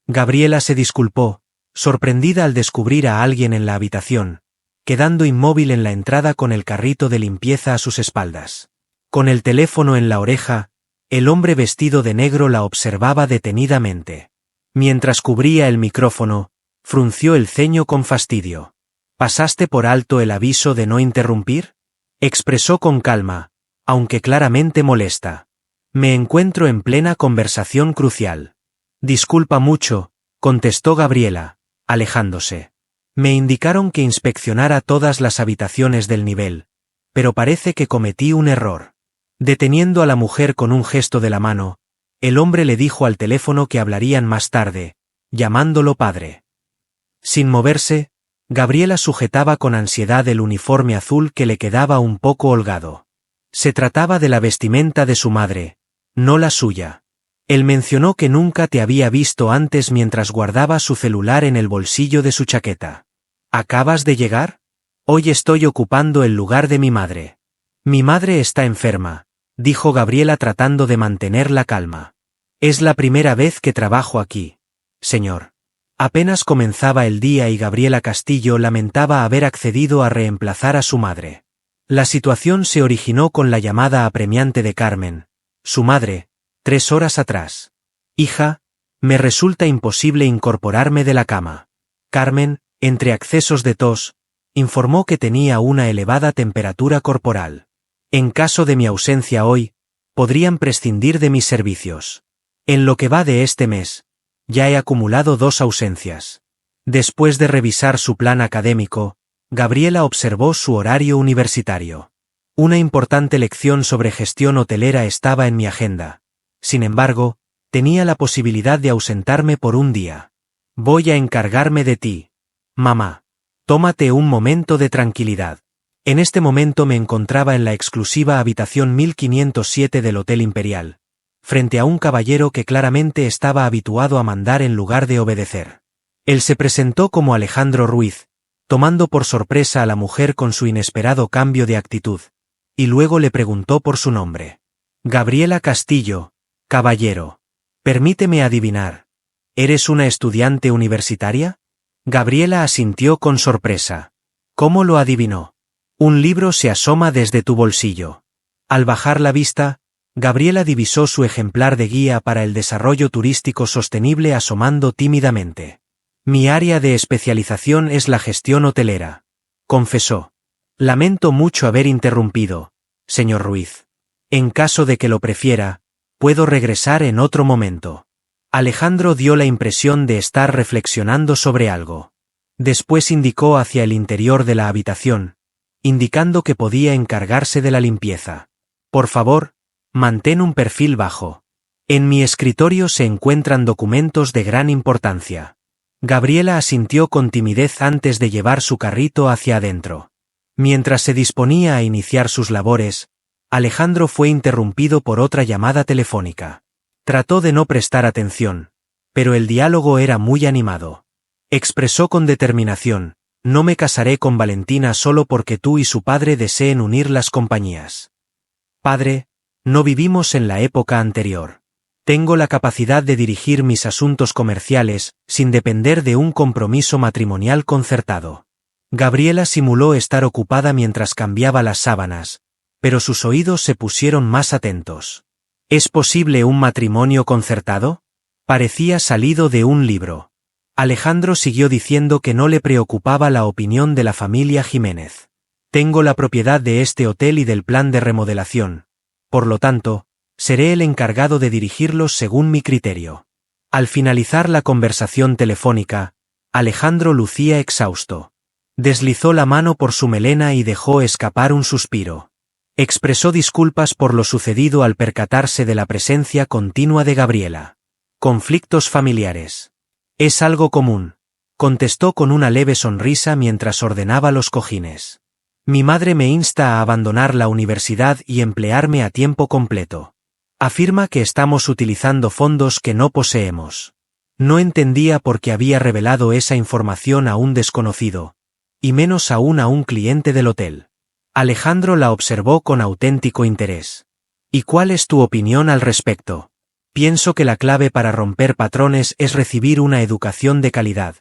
Gabriela se disculpó, sorprendida al descubrir a alguien en la habitación, quedando inmóvil en la entrada con el carrito de limpieza a sus espaldas. Con el teléfono en la oreja, el hombre vestido de negro la observaba detenidamente. Mientras cubría el micrófono, frunció el ceño con fastidio. ¿Pasaste por alto el aviso de no interrumpir? Expresó con calma, aunque claramente molesta. Me encuentro en plena conversación crucial. Disculpa mucho, contestó Gabriela, alejándose. Me indicaron que inspeccionara todas las habitaciones del nivel, pero parece que cometí un error. Deteniendo a la mujer con un gesto de la mano, el hombre le dijo al teléfono que hablarían más tarde, llamándolo padre. Sin moverse, Gabriela sujetaba con ansiedad el uniforme azul que le quedaba un poco holgado. Se trataba de la vestimenta de su madre, no la suya. Él mencionó que nunca te había visto antes mientras guardaba su celular en el bolsillo de su chaqueta. ¿Acabas de llegar? Hoy estoy ocupando el lugar de mi madre. Mi madre está enferma, dijo Gabriela tratando de mantener la calma. Es la primera vez que trabajo aquí, señor. Apenas comenzaba el día y Gabriela Castillo lamentaba haber accedido a reemplazar a su madre. La situación se originó con la llamada apremiante de Carmen, su madre, 3 horas atrás. Hija, me resulta imposible incorporarme de la cama. Carmen, entre accesos de tos, informó que tenía una elevada temperatura corporal. En caso de mi ausencia hoy, podrían prescindir de mis servicios. En lo que va de este mes, ya he acumulado 2 ausencias. Después de revisar su plan académico, Gabriela observó su horario universitario. Una importante lección sobre gestión hotelera estaba en mi agenda. Sin embargo, tenía la posibilidad de ausentarme por un día. Voy a encargarme de ti. Mamá. Tómate un momento de tranquilidad. En este momento me encontraba en la exclusiva habitación 1507 del Hotel Imperial, frente a un caballero que claramente estaba habituado a mandar en lugar de obedecer. Él se presentó como Alejandro Ruiz, tomando por sorpresa a la mujer con su inesperado cambio de actitud, y luego le preguntó por su nombre. Gabriela Castillo, caballero. Permíteme adivinar. ¿Eres una estudiante universitaria? Gabriela asintió con sorpresa. ¿Cómo lo adivinó? Un libro se asoma desde tu bolsillo. Al bajar la vista, Gabriela divisó su ejemplar de guía para el desarrollo turístico sostenible asomando tímidamente. Mi área de especialización es la gestión hotelera, confesó. Lamento mucho haber interrumpido, señor Ruiz. En caso de que lo prefiera, puedo regresar en otro momento. Alejandro dio la impresión de estar reflexionando sobre algo. Después indicó hacia el interior de la habitación, indicando que podía encargarse de la limpieza. Por favor, mantén un perfil bajo. En mi escritorio se encuentran documentos de gran importancia. Gabriela asintió con timidez antes de llevar su carrito hacia adentro. Mientras se disponía a iniciar sus labores, Alejandro fue interrumpido por otra llamada telefónica. Trató de no prestar atención, pero el diálogo era muy animado. Expresó con determinación: no me casaré con Valentina solo porque tú y su padre deseen unir las compañías. Padre, no vivimos en la época anterior. Tengo la capacidad de dirigir mis asuntos comerciales, sin depender de un compromiso matrimonial concertado. Gabriela simuló estar ocupada mientras cambiaba las sábanas, pero sus oídos se pusieron más atentos. ¿Es posible un matrimonio concertado? Parecía salido de un libro. Alejandro siguió diciendo que no le preocupaba la opinión de la familia Jiménez. Tengo la propiedad de este hotel y del plan de remodelación. Por lo tanto, seré el encargado de dirigirlos según mi criterio. Al finalizar la conversación telefónica, Alejandro lucía exhausto. Deslizó la mano por su melena y dejó escapar un suspiro. Expresó disculpas por lo sucedido al percatarse de la presencia continua de Gabriela. Conflictos familiares. Es algo común, contestó con una leve sonrisa mientras ordenaba los cojines. Mi madre me insta a abandonar la universidad y emplearme a tiempo completo. Afirma que estamos utilizando fondos que no poseemos. No entendía por qué había revelado esa información a un desconocido, y menos aún a un cliente del hotel. Alejandro la observó con auténtico interés. ¿Y cuál es tu opinión al respecto? Pienso que la clave para romper patrones es recibir una educación de calidad,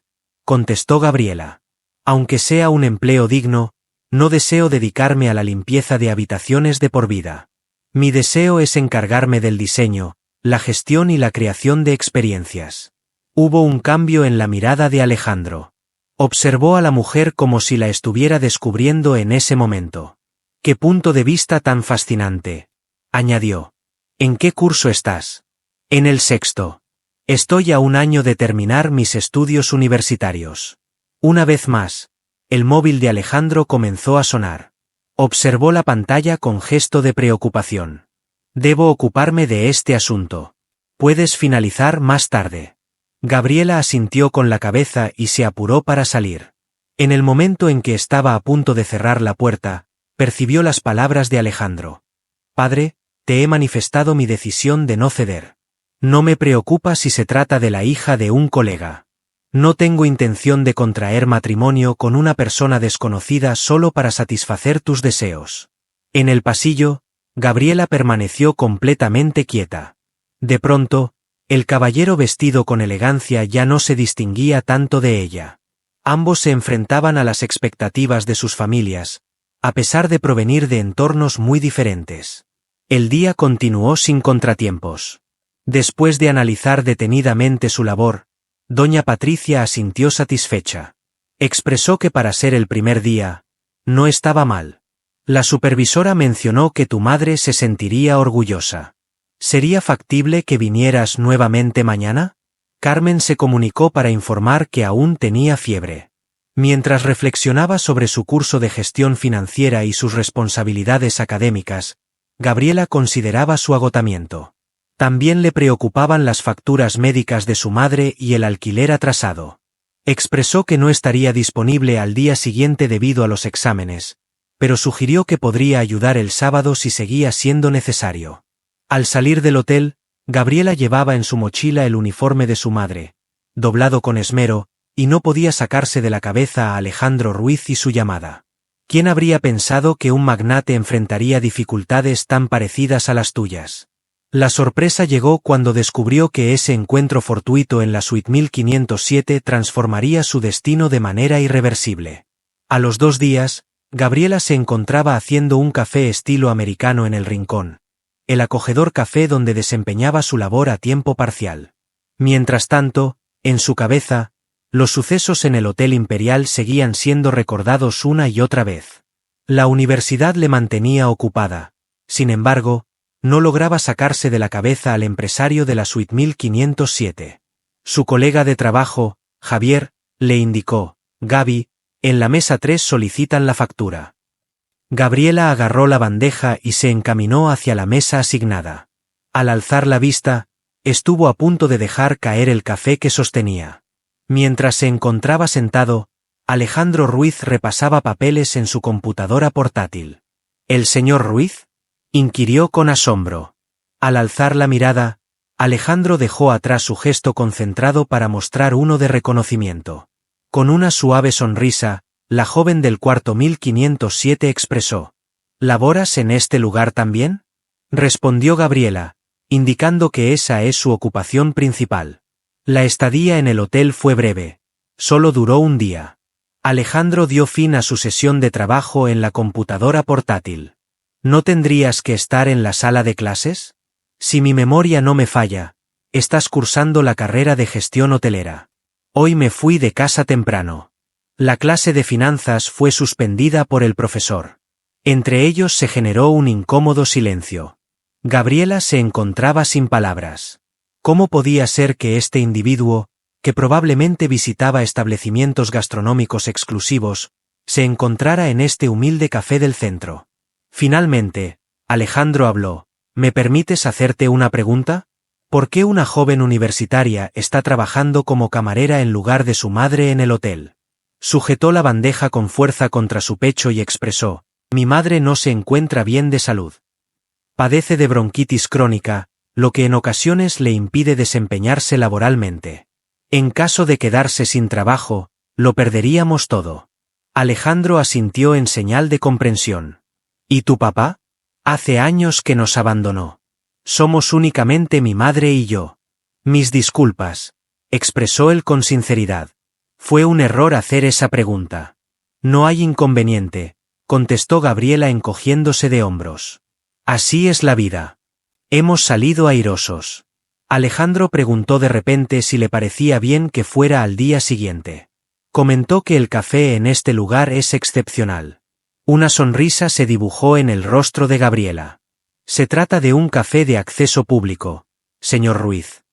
contestó Gabriela. Aunque sea un empleo digno, no deseo dedicarme a la limpieza de habitaciones de por vida. Mi deseo es encargarme del diseño, la gestión y la creación de experiencias. Hubo un cambio en la mirada de Alejandro. Observó a la mujer como si la estuviera descubriendo en ese momento. «¡Qué punto de vista tan fascinante!», añadió. «¿En qué curso estás?» «En el 6º. Estoy a un año de terminar mis estudios universitarios». Una vez más, el móvil de Alejandro comenzó a sonar. Observó la pantalla con gesto de preocupación. «Debo ocuparme de este asunto. Puedes finalizar más tarde». Gabriela asintió con la cabeza y se apuró para salir. En el momento en que estaba a punto de cerrar la puerta, percibió las palabras de Alejandro. «Padre, te he manifestado mi decisión de no ceder. No me preocupa si se trata de la hija de un colega. No tengo intención de contraer matrimonio con una persona desconocida solo para satisfacer tus deseos». En el pasillo, Gabriela permaneció completamente quieta. De pronto, el caballero vestido con elegancia ya no se distinguía tanto de ella. Ambos se enfrentaban a las expectativas de sus familias, a pesar de provenir de entornos muy diferentes. El día continuó sin contratiempos. Después de analizar detenidamente su labor, doña Patricia asintió satisfecha. Expresó que para ser el primer día, no estaba mal. La supervisora mencionó que tu madre se sentiría orgullosa. ¿Sería factible que vinieras nuevamente mañana? Carmen se comunicó para informar que aún tenía fiebre. Mientras reflexionaba sobre su curso de gestión financiera y sus responsabilidades académicas, Gabriela consideraba su agotamiento. También le preocupaban las facturas médicas de su madre y el alquiler atrasado. Expresó que no estaría disponible al día siguiente debido a los exámenes, pero sugirió que podría ayudar el sábado si seguía siendo necesario. Al salir del hotel, Gabriela llevaba en su mochila el uniforme de su madre, doblado con esmero, y no podía sacarse de la cabeza a Alejandro Ruiz y su llamada. ¿Quién habría pensado que un magnate enfrentaría dificultades tan parecidas a las tuyas? La sorpresa llegó cuando descubrió que ese encuentro fortuito en la suite 1507 transformaría su destino de manera irreversible. A los 2 días, Gabriela se encontraba haciendo un café estilo americano en El Rincón, el acogedor café donde desempeñaba su labor a tiempo parcial. Mientras tanto, en su cabeza, los sucesos en el Hotel Imperial seguían siendo recordados una y otra vez. La universidad le mantenía ocupada. Sin embargo, no lograba sacarse de la cabeza al empresario de la suite 1507. Su colega de trabajo, Javier, le indicó: «Gaby, en la mesa 3 solicitan la factura». Gabriela agarró la bandeja y se encaminó hacia la mesa asignada. Al alzar la vista, estuvo a punto de dejar caer el café que sostenía. Mientras se encontraba sentado, Alejandro Ruiz repasaba papeles en su computadora portátil. «¿El señor Ruiz?», inquirió con asombro. Al alzar la mirada, Alejandro dejó atrás su gesto concentrado para mostrar uno de reconocimiento. Con una suave sonrisa, la joven del cuarto 1507 expresó: «¿Laboras en este lugar también?», respondió Gabriela, indicando que esa es su ocupación principal. La estadía en el hotel fue breve. Solo duró un día. Alejandro dio fin a su sesión de trabajo en la computadora portátil. «¿No tendrías que estar en la sala de clases? Si mi memoria no me falla, estás cursando la carrera de gestión hotelera. Hoy me fui de casa temprano». La clase de finanzas fue suspendida por el profesor. Entre ellos se generó un incómodo silencio. Gabriela se encontraba sin palabras. ¿Cómo podía ser que este individuo, que probablemente visitaba establecimientos gastronómicos exclusivos, se encontrara en este humilde café del centro? Finalmente, Alejandro habló: «¿Me permites hacerte una pregunta? ¿Por qué una joven universitaria está trabajando como camarera en lugar de su madre en el hotel?». Sujetó la bandeja con fuerza contra su pecho y expresó: «Mi madre no se encuentra bien de salud. Padece de bronquitis crónica, lo que en ocasiones le impide desempeñarse laboralmente. En caso de quedarse sin trabajo, lo perderíamos todo». Alejandro asintió en señal de comprensión. «¿Y tu papá? Hace años que nos abandonó». Somos únicamente mi madre y yo. Mis disculpas, expresó él con sinceridad. Fue un error hacer esa pregunta. No hay inconveniente, contestó Gabriela encogiéndose de hombros. Así es la vida. Hemos salido airosos. Alejandro preguntó de repente si le parecía bien que fuera al día siguiente. Comentó que el café en este lugar es excepcional. Una sonrisa se dibujó en el rostro de Gabriela. Se trata de un café de acceso público, señor Ruiz.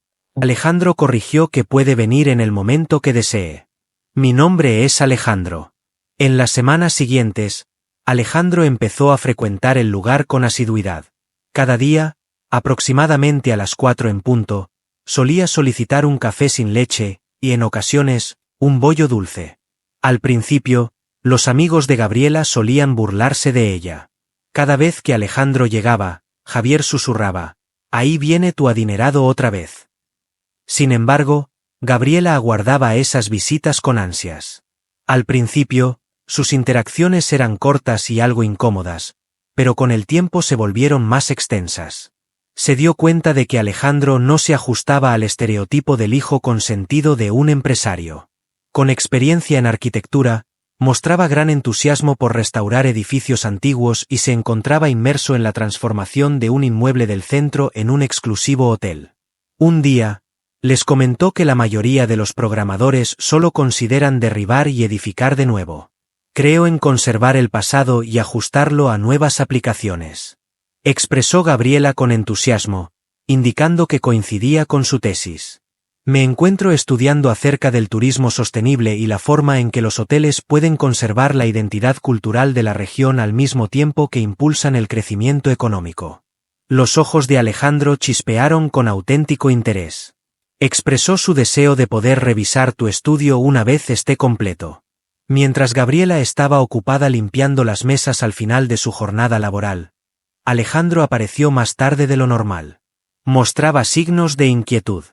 Alejandro corrigió que puede venir en el momento que desee. Mi nombre es Alejandro. En las semanas siguientes, Alejandro empezó a frecuentar el lugar con asiduidad. Cada día, aproximadamente a las 4 en punto, solía solicitar un café sin leche, y en ocasiones, un bollo dulce. Al principio, los amigos de Gabriela solían burlarse de ella. Cada vez que Alejandro llegaba, Javier susurraba, «Ahí viene tu adinerado otra vez». Sin embargo, Gabriela aguardaba esas visitas con ansias. Al principio, sus interacciones eran cortas y algo incómodas, pero con el tiempo se volvieron más extensas. Se dio cuenta de que Alejandro no se ajustaba al estereotipo del hijo consentido de un empresario. Con experiencia en arquitectura, mostraba gran entusiasmo por restaurar edificios antiguos y se encontraba inmerso en la transformación de un inmueble del centro en un exclusivo hotel. Un día, les comentó que la mayoría de los programadores solo consideran derribar y edificar de nuevo. Creo en conservar el pasado y ajustarlo a nuevas aplicaciones. Expresó Gabriela con entusiasmo, indicando que coincidía con su tesis. Me encuentro estudiando acerca del turismo sostenible y la forma en que los hoteles pueden conservar la identidad cultural de la región al mismo tiempo que impulsan el crecimiento económico. Los ojos de Alejandro chispearon con auténtico interés. Expresó su deseo de poder revisar tu estudio una vez esté completo. Mientras Gabriela estaba ocupada limpiando las mesas al final de su jornada laboral, Alejandro apareció más tarde de lo normal. Mostraba signos de inquietud.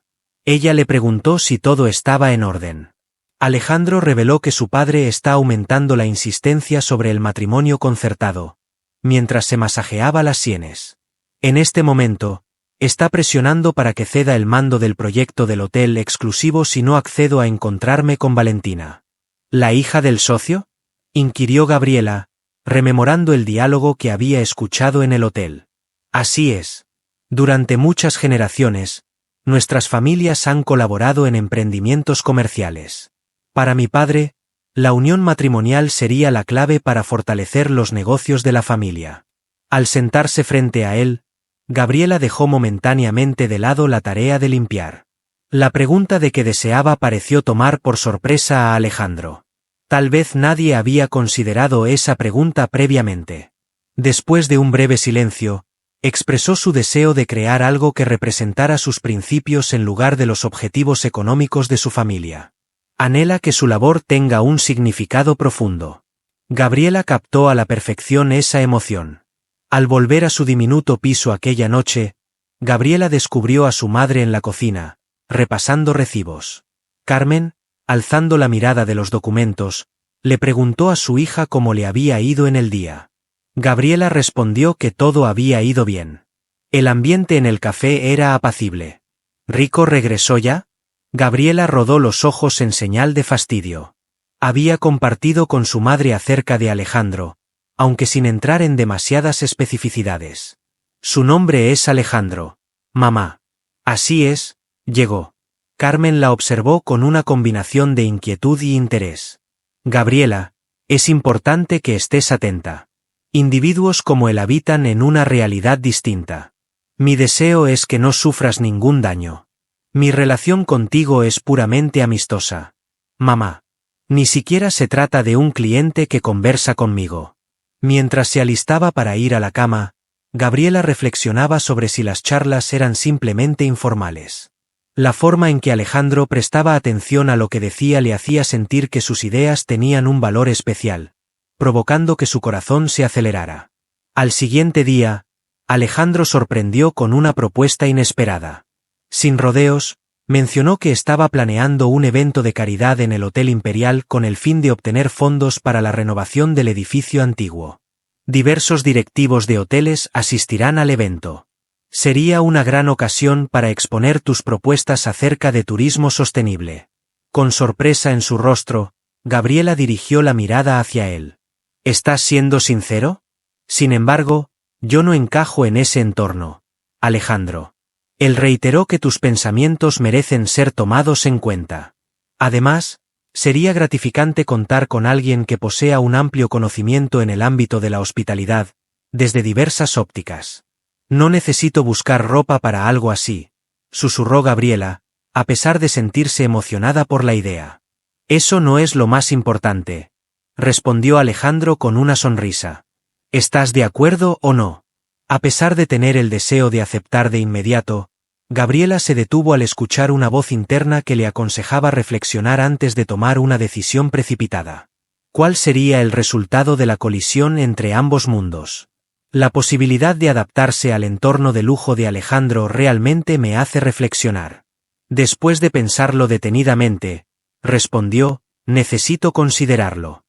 Ella le preguntó si todo estaba en orden. Alejandro reveló que su padre está aumentando la insistencia sobre el matrimonio concertado, mientras se masajeaba las sienes. En este momento, está presionando para que ceda el mando del proyecto del hotel exclusivo si no accedo a encontrarme con Valentina. ¿La hija del socio?, inquirió Gabriela, rememorando el diálogo que había escuchado en el hotel. Así es. Durante muchas generaciones, nuestras familias han colaborado en emprendimientos comerciales. Para mi padre, la unión matrimonial sería la clave para fortalecer los negocios de la familia. Al sentarse frente a él, Gabriela dejó momentáneamente de lado la tarea de limpiar. La pregunta de que deseaba pareció tomar por sorpresa a Alejandro. Tal vez nadie había considerado esa pregunta previamente. Después de un breve silencio, expresó su deseo de crear algo que representara sus principios en lugar de los objetivos económicos de su familia. Anhela que su labor tenga un significado profundo. Gabriela captó a la perfección esa emoción. Al volver a su diminuto piso aquella noche, Gabriela descubrió a su madre en la cocina, repasando recibos. Carmen, alzando la mirada de los documentos, le preguntó a su hija cómo le había ido en el día. Gabriela respondió que todo había ido bien. El ambiente en el café era apacible. ¿Rico regresó ya? Gabriela rodó los ojos en señal de fastidio. Había compartido con su madre acerca de Alejandro, aunque sin entrar en demasiadas especificidades. Su nombre es Alejandro. Mamá. Así es, llegó. Carmen la observó con una combinación de inquietud y interés. Gabriela, es importante que estés atenta. Individuos como él habitan en una realidad distinta. Mi deseo es que no sufras ningún daño. Mi relación contigo es puramente amistosa. Mamá. Ni siquiera se trata de un cliente que conversa conmigo. Mientras se alistaba para ir a la cama, Gabriela reflexionaba sobre si las charlas eran simplemente informales. La forma en que Alejandro prestaba atención a lo que decía le hacía sentir que sus ideas tenían un valor especial, provocando que su corazón se acelerara. Al siguiente día, Alejandro sorprendió con una propuesta inesperada. Sin rodeos, mencionó que estaba planeando un evento de caridad en el Hotel Imperial con el fin de obtener fondos para la renovación del edificio antiguo. Diversos directivos de hoteles asistirán al evento. Sería una gran ocasión para exponer tus propuestas acerca de turismo sostenible. Con sorpresa en su rostro, Gabriela dirigió la mirada hacia él. ¿Estás siendo sincero? Sin embargo, yo no encajo en ese entorno, Alejandro. Él reiteró que tus pensamientos merecen ser tomados en cuenta. Además, sería gratificante contar con alguien que posea un amplio conocimiento en el ámbito de la hospitalidad, desde diversas ópticas. No necesito buscar ropa para algo así, susurró Gabriela, a pesar de sentirse emocionada por la idea. Eso no es lo más importante, respondió Alejandro con una sonrisa. ¿Estás de acuerdo o no? A pesar de tener el deseo de aceptar de inmediato, Gabriela se detuvo al escuchar una voz interna que le aconsejaba reflexionar antes de tomar una decisión precipitada. ¿Cuál sería el resultado de la colisión entre ambos mundos? La posibilidad de adaptarse al entorno de lujo de Alejandro realmente me hace reflexionar. Después de pensarlo detenidamente, respondió, necesito considerarlo.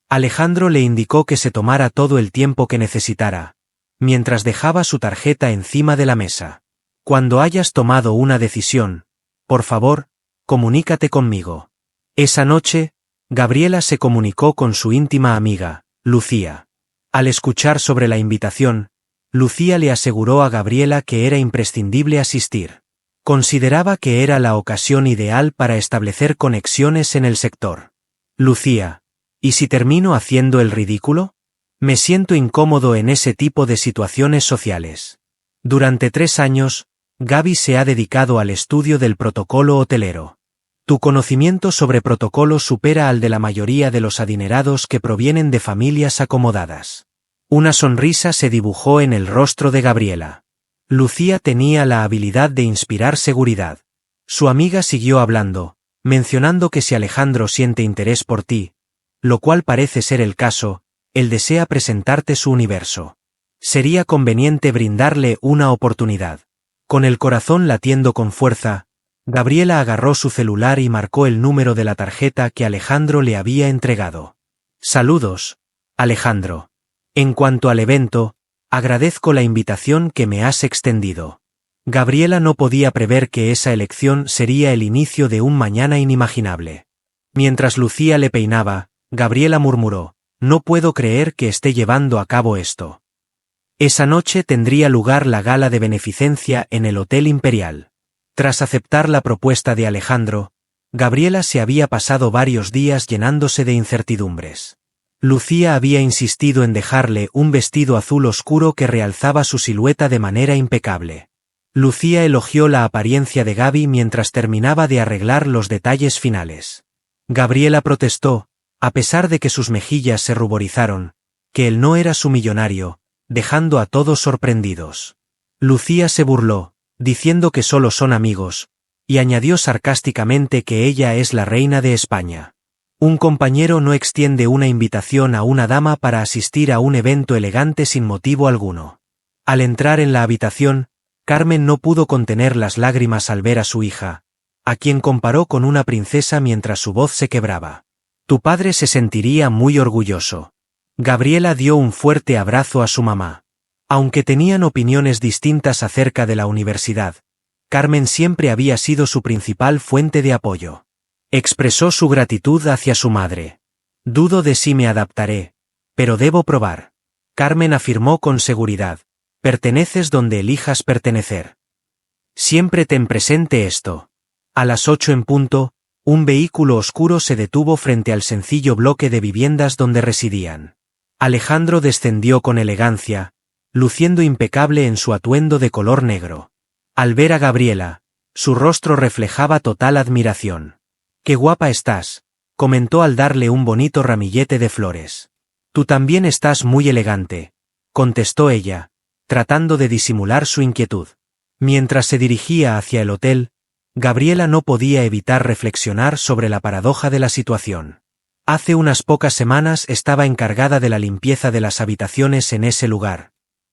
Alejandro le indicó que se tomara todo el tiempo que necesitara, mientras dejaba su tarjeta encima de la mesa. Cuando hayas tomado una decisión, por favor, comunícate conmigo. Esa noche, Gabriela se comunicó con su íntima amiga, Lucía. Al escuchar sobre la invitación, Lucía le aseguró a Gabriela que era imprescindible asistir. Consideraba que era la ocasión ideal para establecer conexiones en el sector. Lucía, ¿y si termino haciendo el ridículo? Me siento incómodo en ese tipo de situaciones sociales. Durante 3 años, Gaby se ha dedicado al estudio del protocolo hotelero. Tu conocimiento sobre protocolo supera al de la mayoría de los adinerados que provienen de familias acomodadas. Una sonrisa se dibujó en el rostro de Gabriela. Lucía tenía la habilidad de inspirar seguridad. Su amiga siguió hablando, mencionando que si Alejandro siente interés por ti, lo cual parece ser el caso, él desea presentarte su universo. Sería conveniente brindarle una oportunidad. Con el corazón latiendo con fuerza, Gabriela agarró su celular y marcó el número de la tarjeta que Alejandro le había entregado. Saludos, Alejandro. En cuanto al evento, agradezco la invitación que me has extendido. Gabriela no podía prever que esa elección sería el inicio de un mañana inimaginable. Mientras Lucía le peinaba, Gabriela murmuró, no puedo creer que esté llevando a cabo esto. Esa noche tendría lugar la gala de beneficencia en el Hotel Imperial. Tras aceptar la propuesta de Alejandro, Gabriela se había pasado varios días llenándose de incertidumbres. Lucía había insistido en dejarle un vestido azul oscuro que realzaba su silueta de manera impecable. Lucía elogió la apariencia de Gaby mientras terminaba de arreglar los detalles finales. Gabriela protestó, a pesar de que sus mejillas se ruborizaron, que él no era su millonario, dejando a todos sorprendidos. Lucía se burló, diciendo que solo son amigos, y añadió sarcásticamente que ella es la reina de España. Un compañero no extiende una invitación a una dama para asistir a un evento elegante sin motivo alguno. Al entrar en la habitación, Carmen no pudo contener las lágrimas al ver a su hija, a quien comparó con una princesa mientras su voz se quebraba. Tu padre se sentiría muy orgulloso. Gabriela dio un fuerte abrazo a su mamá. Aunque tenían opiniones distintas acerca de la universidad, Carmen siempre había sido su principal fuente de apoyo. Expresó su gratitud hacia su madre. Dudo de si me adaptaré, pero debo probar. Carmen afirmó con seguridad. Perteneces donde elijas pertenecer. Siempre ten presente esto. A las 8 en punto, un vehículo oscuro se detuvo frente al sencillo bloque de viviendas donde residían. Alejandro descendió con elegancia, luciendo impecable en su atuendo de color negro. Al ver a Gabriela, su rostro reflejaba total admiración. «Qué guapa estás», comentó al darle un bonito ramillete de flores. «Tú también estás muy elegante», contestó ella, tratando de disimular su inquietud. Mientras se dirigía hacia el hotel, Gabriela no podía evitar reflexionar sobre la paradoja de la situación. Hace unas pocas semanas estaba encargada de la limpieza de las habitaciones en ese lugar,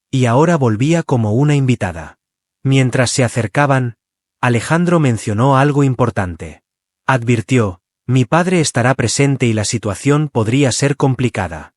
y ahora volvía como una invitada. Mientras se acercaban, Alejandro mencionó algo importante. Advirtió, mi padre estará presente y la situación podría ser complicada.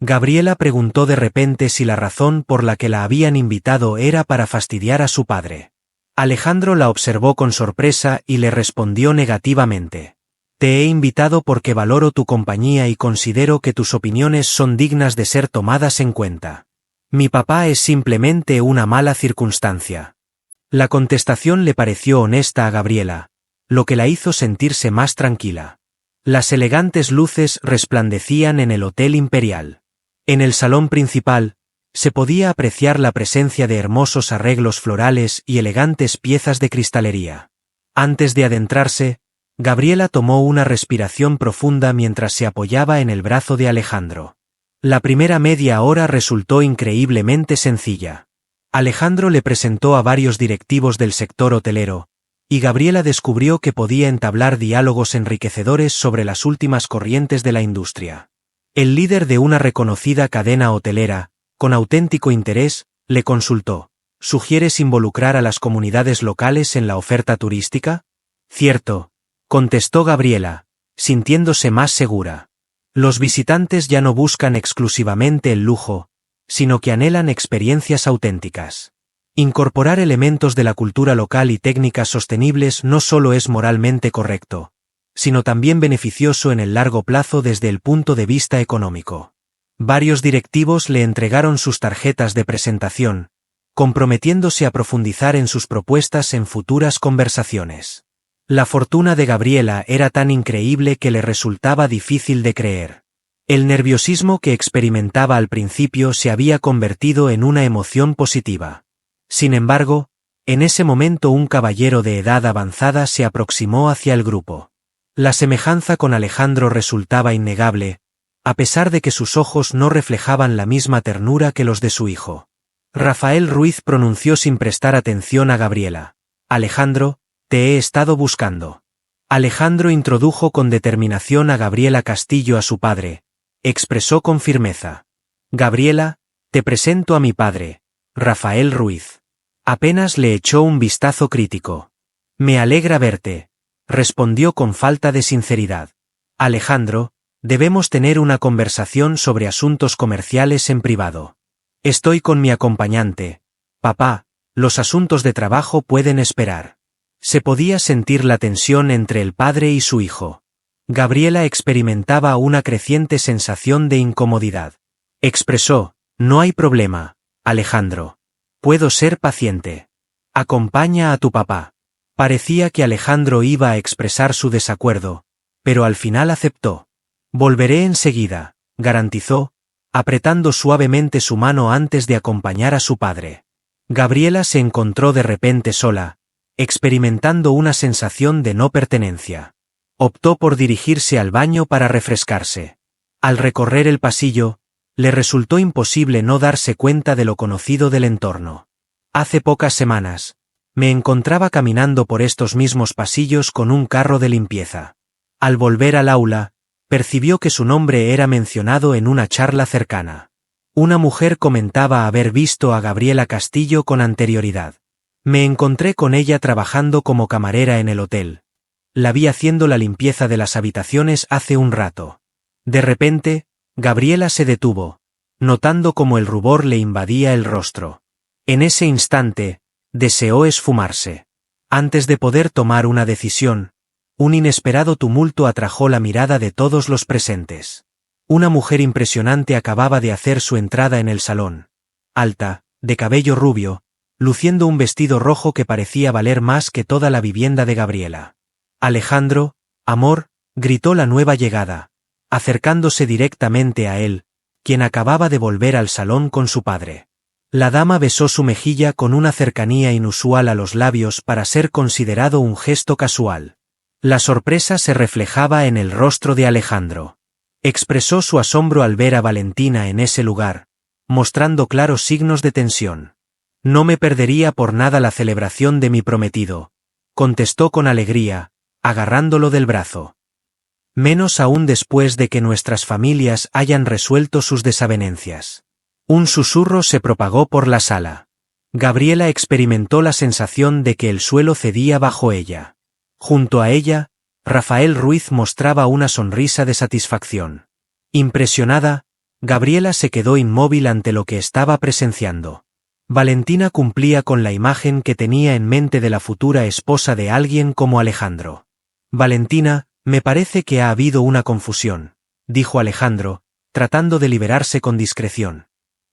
Gabriela preguntó de repente si la razón por la que la habían invitado era para fastidiar a su padre. Alejandro la observó con sorpresa y le respondió negativamente. Te he invitado porque valoro tu compañía y considero que tus opiniones son dignas de ser tomadas en cuenta. Mi papá es simplemente una mala circunstancia. La contestación le pareció honesta a Gabriela, lo que la hizo sentirse más tranquila. Las elegantes luces resplandecían en el Hotel Imperial. En el salón principal, se podía apreciar la presencia de hermosos arreglos florales y elegantes piezas de cristalería. Antes de adentrarse, Gabriela tomó una respiración profunda mientras se apoyaba en el brazo de Alejandro. La primera media hora resultó increíblemente sencilla. Alejandro le presentó a varios directivos del sector hotelero, y Gabriela descubrió que podía entablar diálogos enriquecedores sobre las últimas corrientes de la industria. El líder de una reconocida cadena hotelera, con auténtico interés, le consultó: ¿Sugieres involucrar a las comunidades locales en la oferta turística? Cierto, contestó Gabriela, sintiéndose más segura. Los visitantes ya no buscan exclusivamente el lujo, sino que anhelan experiencias auténticas. Incorporar elementos de la cultura local y técnicas sostenibles no solo es moralmente correcto, sino también beneficioso en el largo plazo desde el punto de vista económico. Varios directivos le entregaron sus tarjetas de presentación, comprometiéndose a profundizar en sus propuestas en futuras conversaciones. La fortuna de Gabriela era tan increíble que le resultaba difícil de creer. El nerviosismo que experimentaba al principio se había convertido en una emoción positiva. Sin embargo, en ese momento un caballero de edad avanzada se aproximó hacia el grupo. La semejanza con Alejandro resultaba innegable, a pesar de que sus ojos no reflejaban la misma ternura que los de su hijo. Rafael Ruiz pronunció sin prestar atención a Gabriela: Alejandro, te he estado buscando. Alejandro introdujo con determinación a Gabriela Castillo a su padre. Expresó con firmeza: Gabriela, te presento a mi padre, Rafael Ruiz. Apenas le echó un vistazo crítico. Me alegra verte, respondió con falta de sinceridad. Alejandro, debemos tener una conversación sobre asuntos comerciales en privado. Estoy con mi acompañante. Papá, los asuntos de trabajo pueden esperar. Se podía sentir la tensión entre el padre y su hijo. Gabriela experimentaba una creciente sensación de incomodidad. Expresó: no hay problema, Alejandro. Puedo ser paciente. Acompaña a tu papá. Parecía que Alejandro iba a expresar su desacuerdo, pero al final aceptó. Volveré enseguida, garantizó, apretando suavemente su mano antes de acompañar a su padre. Gabriela se encontró de repente sola, experimentando una sensación de no pertenencia. Optó por dirigirse al baño para refrescarse. Al recorrer el pasillo, le resultó imposible no darse cuenta de lo conocido del entorno. Hace pocas semanas, me encontraba caminando por estos mismos pasillos con un carro de limpieza. Al volver al aula, percibió que su nombre era mencionado en una charla cercana. Una mujer comentaba haber visto a Gabriela Castillo con anterioridad. Me encontré con ella trabajando como camarera en el hotel. La vi haciendo la limpieza de las habitaciones hace un rato. De repente, Gabriela se detuvo, notando cómo el rubor le invadía el rostro. En ese instante, deseó esfumarse. Antes de poder tomar una decisión, un inesperado tumulto atrajo la mirada de todos los presentes. Una mujer impresionante acababa de hacer su entrada en el salón. Alta, de cabello rubio, luciendo un vestido rojo que parecía valer más que toda la vivienda de Gabriela. Alejandro, amor, gritó la nueva llegada, acercándose directamente a él, quien acababa de volver al salón con su padre. La dama besó su mejilla con una cercanía inusual a los labios para ser considerado un gesto casual. La sorpresa se reflejaba en el rostro de Alejandro. Expresó su asombro al ver a Valentina en ese lugar, mostrando claros signos de tensión. No me perdería por nada la celebración de mi prometido, contestó con alegría, agarrándolo del brazo. Menos aún después de que nuestras familias hayan resuelto sus desavenencias. Un susurro se propagó por la sala. Gabriela experimentó la sensación de que el suelo cedía bajo ella. Junto a ella, Rafael Ruiz mostraba una sonrisa de satisfacción. Impresionada, Gabriela se quedó inmóvil ante lo que estaba presenciando. Valentina cumplía con la imagen que tenía en mente de la futura esposa de alguien como Alejandro. Valentina, me parece que ha habido una confusión, dijo Alejandro, tratando de liberarse con discreción.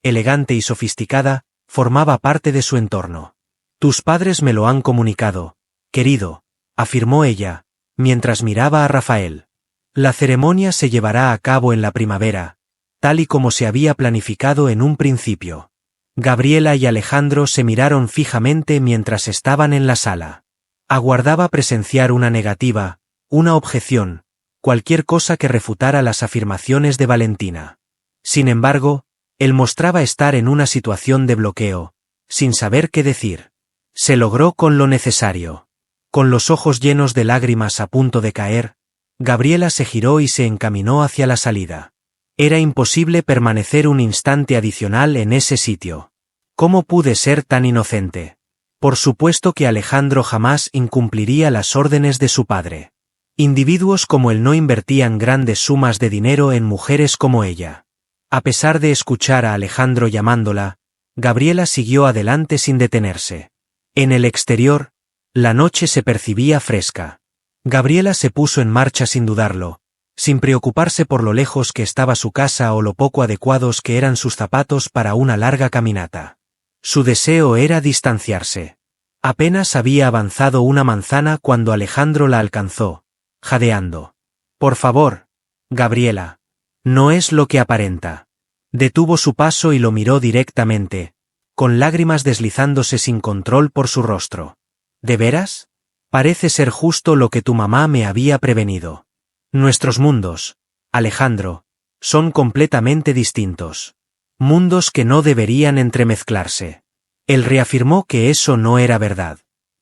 Elegante y sofisticada, formaba parte de su entorno. Tus padres me lo han comunicado, querido, afirmó ella, mientras miraba a Rafael. La ceremonia se llevará a cabo en la primavera, tal y como se había planificado en un principio. Gabriela y Alejandro se miraron fijamente mientras estaban en la sala. Aguardaba presenciar una negativa, una objeción, cualquier cosa que refutara las afirmaciones de Valentina. Sin embargo, él mostraba estar en una situación de bloqueo, sin saber qué decir. Se logró con lo necesario. Con los ojos llenos de lágrimas a punto de caer, Gabriela se giró y se encaminó hacia la salida. Era imposible permanecer un instante adicional en ese sitio. ¿Cómo pude ser tan inocente? Por supuesto que Alejandro jamás incumpliría las órdenes de su padre. Individuos como él no invertían grandes sumas de dinero en mujeres como ella. A pesar de escuchar a Alejandro llamándola, Gabriela siguió adelante sin detenerse. En el exterior, la noche se percibía fresca. Gabriela se puso en marcha sin dudarlo, sin preocuparse por lo lejos que estaba su casa o lo poco adecuados que eran sus zapatos para una larga caminata. Su deseo era distanciarse. Apenas había avanzado una manzana cuando Alejandro la alcanzó, jadeando. Por favor, Gabriela. No es lo que aparenta. Detuvo su paso y lo miró directamente, con lágrimas deslizándose sin control por su rostro. ¿De veras? Parece ser justo lo que tu mamá me había prevenido. Nuestros mundos, Alejandro, son completamente distintos. Mundos que no deberían entremezclarse. Él reafirmó que eso no era verdad.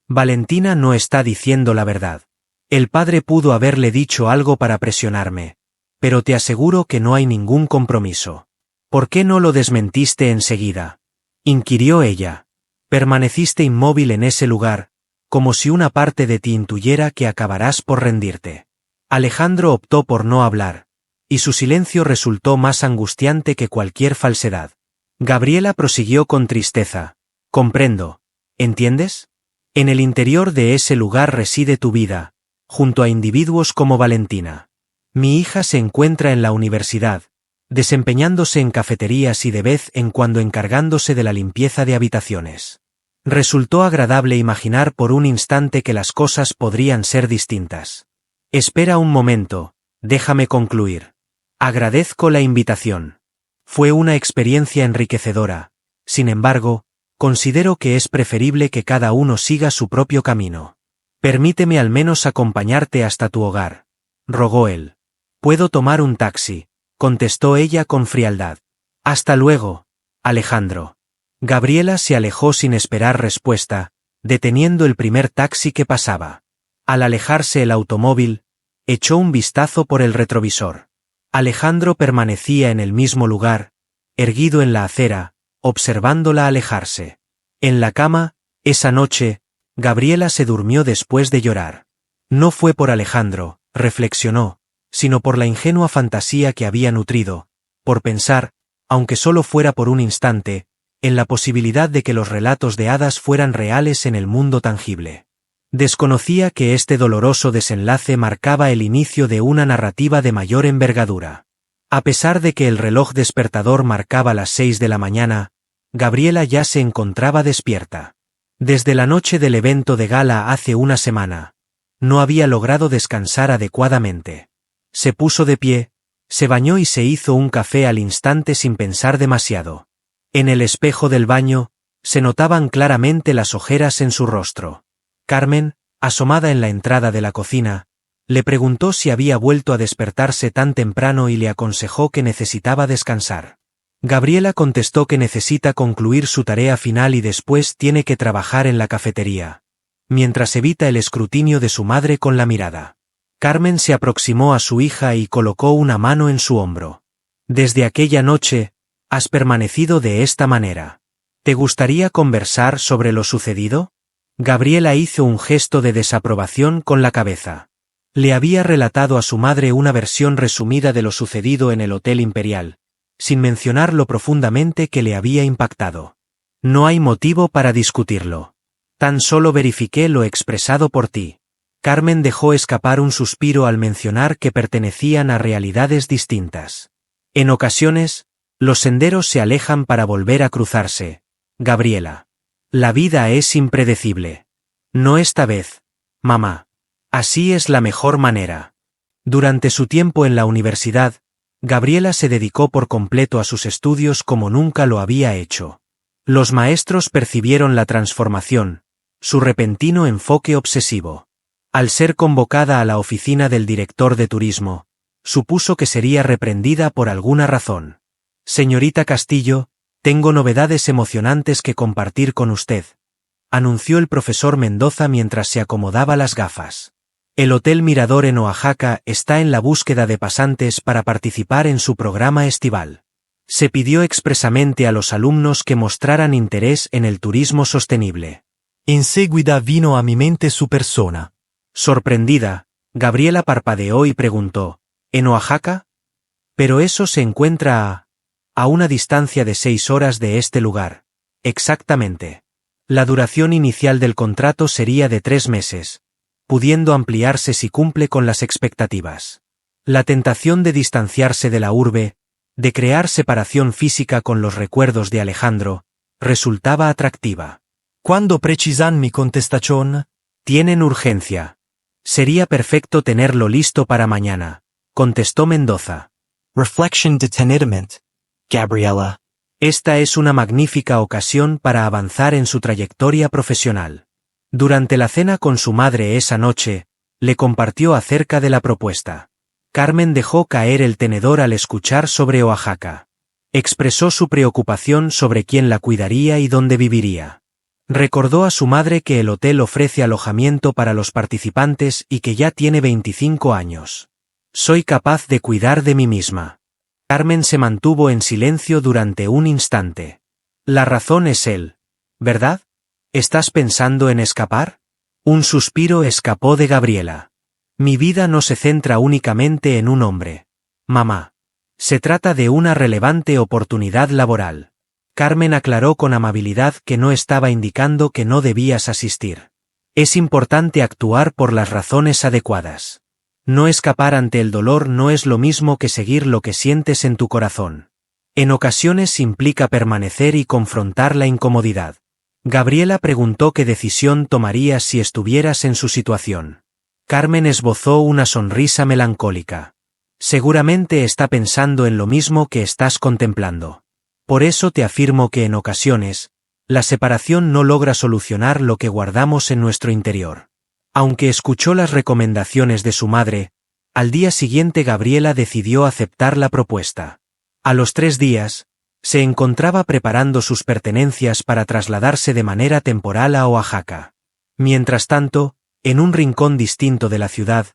Valentina no está diciendo la verdad. El padre pudo haberle dicho algo para presionarme. Pero te aseguro que no hay ningún compromiso. ¿Por qué no lo desmentiste enseguida? Inquirió ella. Permaneciste inmóvil en ese lugar, como si una parte de ti intuyera que acabarás por rendirte. Alejandro optó por no hablar, y su silencio resultó más angustiante que cualquier falsedad. Gabriela prosiguió con tristeza. Comprendo. ¿Entiendes? En el interior de ese lugar reside tu vida, junto a individuos como Valentina. Mi hija se encuentra en la universidad, desempeñándose en cafeterías y de vez en cuando encargándose de la limpieza de habitaciones. Resultó agradable imaginar por un instante que las cosas podrían ser distintas. Espera un momento, déjame concluir. Agradezco la invitación. Fue una experiencia enriquecedora. Sin embargo, considero que es preferible que cada uno siga su propio camino. Permíteme al menos acompañarte hasta tu hogar, rogó él. Puedo tomar un taxi, contestó ella con frialdad. Hasta luego, Alejandro. Gabriela se alejó sin esperar respuesta, deteniendo el primer taxi que pasaba. Al alejarse el automóvil, echó un vistazo por el retrovisor. Alejandro permanecía en el mismo lugar, erguido en la acera, observándola alejarse. En la cama, esa noche, Gabriela se durmió después de llorar. No fue por Alejandro, reflexionó, sino por la ingenua fantasía que había nutrido, por pensar, aunque solo fuera por un instante, en la posibilidad de que los relatos de hadas fueran reales en el mundo tangible. Desconocía que este doloroso desenlace marcaba el inicio de una narrativa de mayor envergadura. A pesar de que el reloj despertador marcaba las 6 de la mañana, Gabriela ya se encontraba despierta. Desde la noche del evento de gala hace una semana, no había logrado descansar adecuadamente. Se puso de pie, se bañó y se hizo un café al instante sin pensar demasiado. En el espejo del baño, se notaban claramente las ojeras en su rostro. Carmen, asomada en la entrada de la cocina, le preguntó si había vuelto a despertarse tan temprano y le aconsejó que necesitaba descansar. Gabriela contestó que necesita concluir su tarea final y después tiene que trabajar en la cafetería, mientras evita el escrutinio de su madre con la mirada. Carmen se aproximó a su hija y colocó una mano en su hombro. Desde aquella noche, has permanecido de esta manera. ¿Te gustaría conversar sobre lo sucedido? Gabriela hizo un gesto de desaprobación con la cabeza. Le había relatado a su madre una versión resumida de lo sucedido en el Hotel Imperial, sin mencionar lo profundamente que le había impactado. No hay motivo para discutirlo. Tan solo verifiqué lo expresado por ti. Carmen dejó escapar un suspiro al mencionar que pertenecían a realidades distintas. En ocasiones, los senderos se alejan para volver a cruzarse. Gabriela. La vida es impredecible. No esta vez, mamá. Así es la mejor manera. Durante su tiempo en la universidad, Gabriela se dedicó por completo a sus estudios como nunca lo había hecho. Los maestros percibieron la transformación, su repentino enfoque obsesivo. Al ser convocada a la oficina del director de turismo, supuso que sería reprendida por alguna razón. Señorita Castillo, tengo novedades emocionantes que compartir con usted, anunció el profesor Mendoza mientras se acomodaba las gafas. El Hotel Mirador en Oaxaca está en la búsqueda de pasantes para participar en su programa estival. Se pidió expresamente a los alumnos que mostraran interés en el turismo sostenible. Enseguida vino a mi mente su persona. Sorprendida, Gabriela parpadeó y preguntó, ¿en Oaxaca? Pero eso se encuentra a una distancia de 6 horas de este lugar. Exactamente. La duración inicial del contrato sería de 3 meses, pudiendo ampliarse si cumple con las expectativas. La tentación de distanciarse de la urbe, de crear separación física con los recuerdos de Alejandro, resultaba atractiva. ¿Cuándo precisan mi contestación? Tienen urgencia. Sería perfecto tenerlo listo para mañana, contestó Mendoza. Reflection detenidament, Gabriela. Esta es una magnífica ocasión para avanzar en su trayectoria profesional. Durante la cena con su madre esa noche, le compartió acerca de la propuesta. Carmen dejó caer el tenedor al escuchar sobre Oaxaca. Expresó su preocupación sobre quién la cuidaría y dónde viviría. Recordó a su madre que el hotel ofrece alojamiento para los participantes y que ya tiene 25 años. Soy capaz de cuidar de mí misma. Carmen se mantuvo en silencio durante un instante. La razón es él, ¿verdad? ¿Estás pensando en escapar? Un suspiro escapó de Gabriela. Mi vida no se centra únicamente en un hombre. Mamá. Se trata de una relevante oportunidad laboral. Carmen aclaró con amabilidad que no estaba indicando que no debías asistir. Es importante actuar por las razones adecuadas. No escapar ante el dolor no es lo mismo que seguir lo que sientes en tu corazón. En ocasiones implica permanecer y confrontar la incomodidad. Gabriela preguntó qué decisión tomarías si estuvieras en su situación. Carmen esbozó una sonrisa melancólica. Seguramente está pensando en lo mismo que estás contemplando. Por eso te afirmo que en ocasiones, la separación no logra solucionar lo que guardamos en nuestro interior. Aunque escuchó las recomendaciones de su madre, al día siguiente Gabriela decidió aceptar la propuesta. A los 3 días, se encontraba preparando sus pertenencias para trasladarse de manera temporal a Oaxaca. Mientras tanto, en un rincón distinto de la ciudad,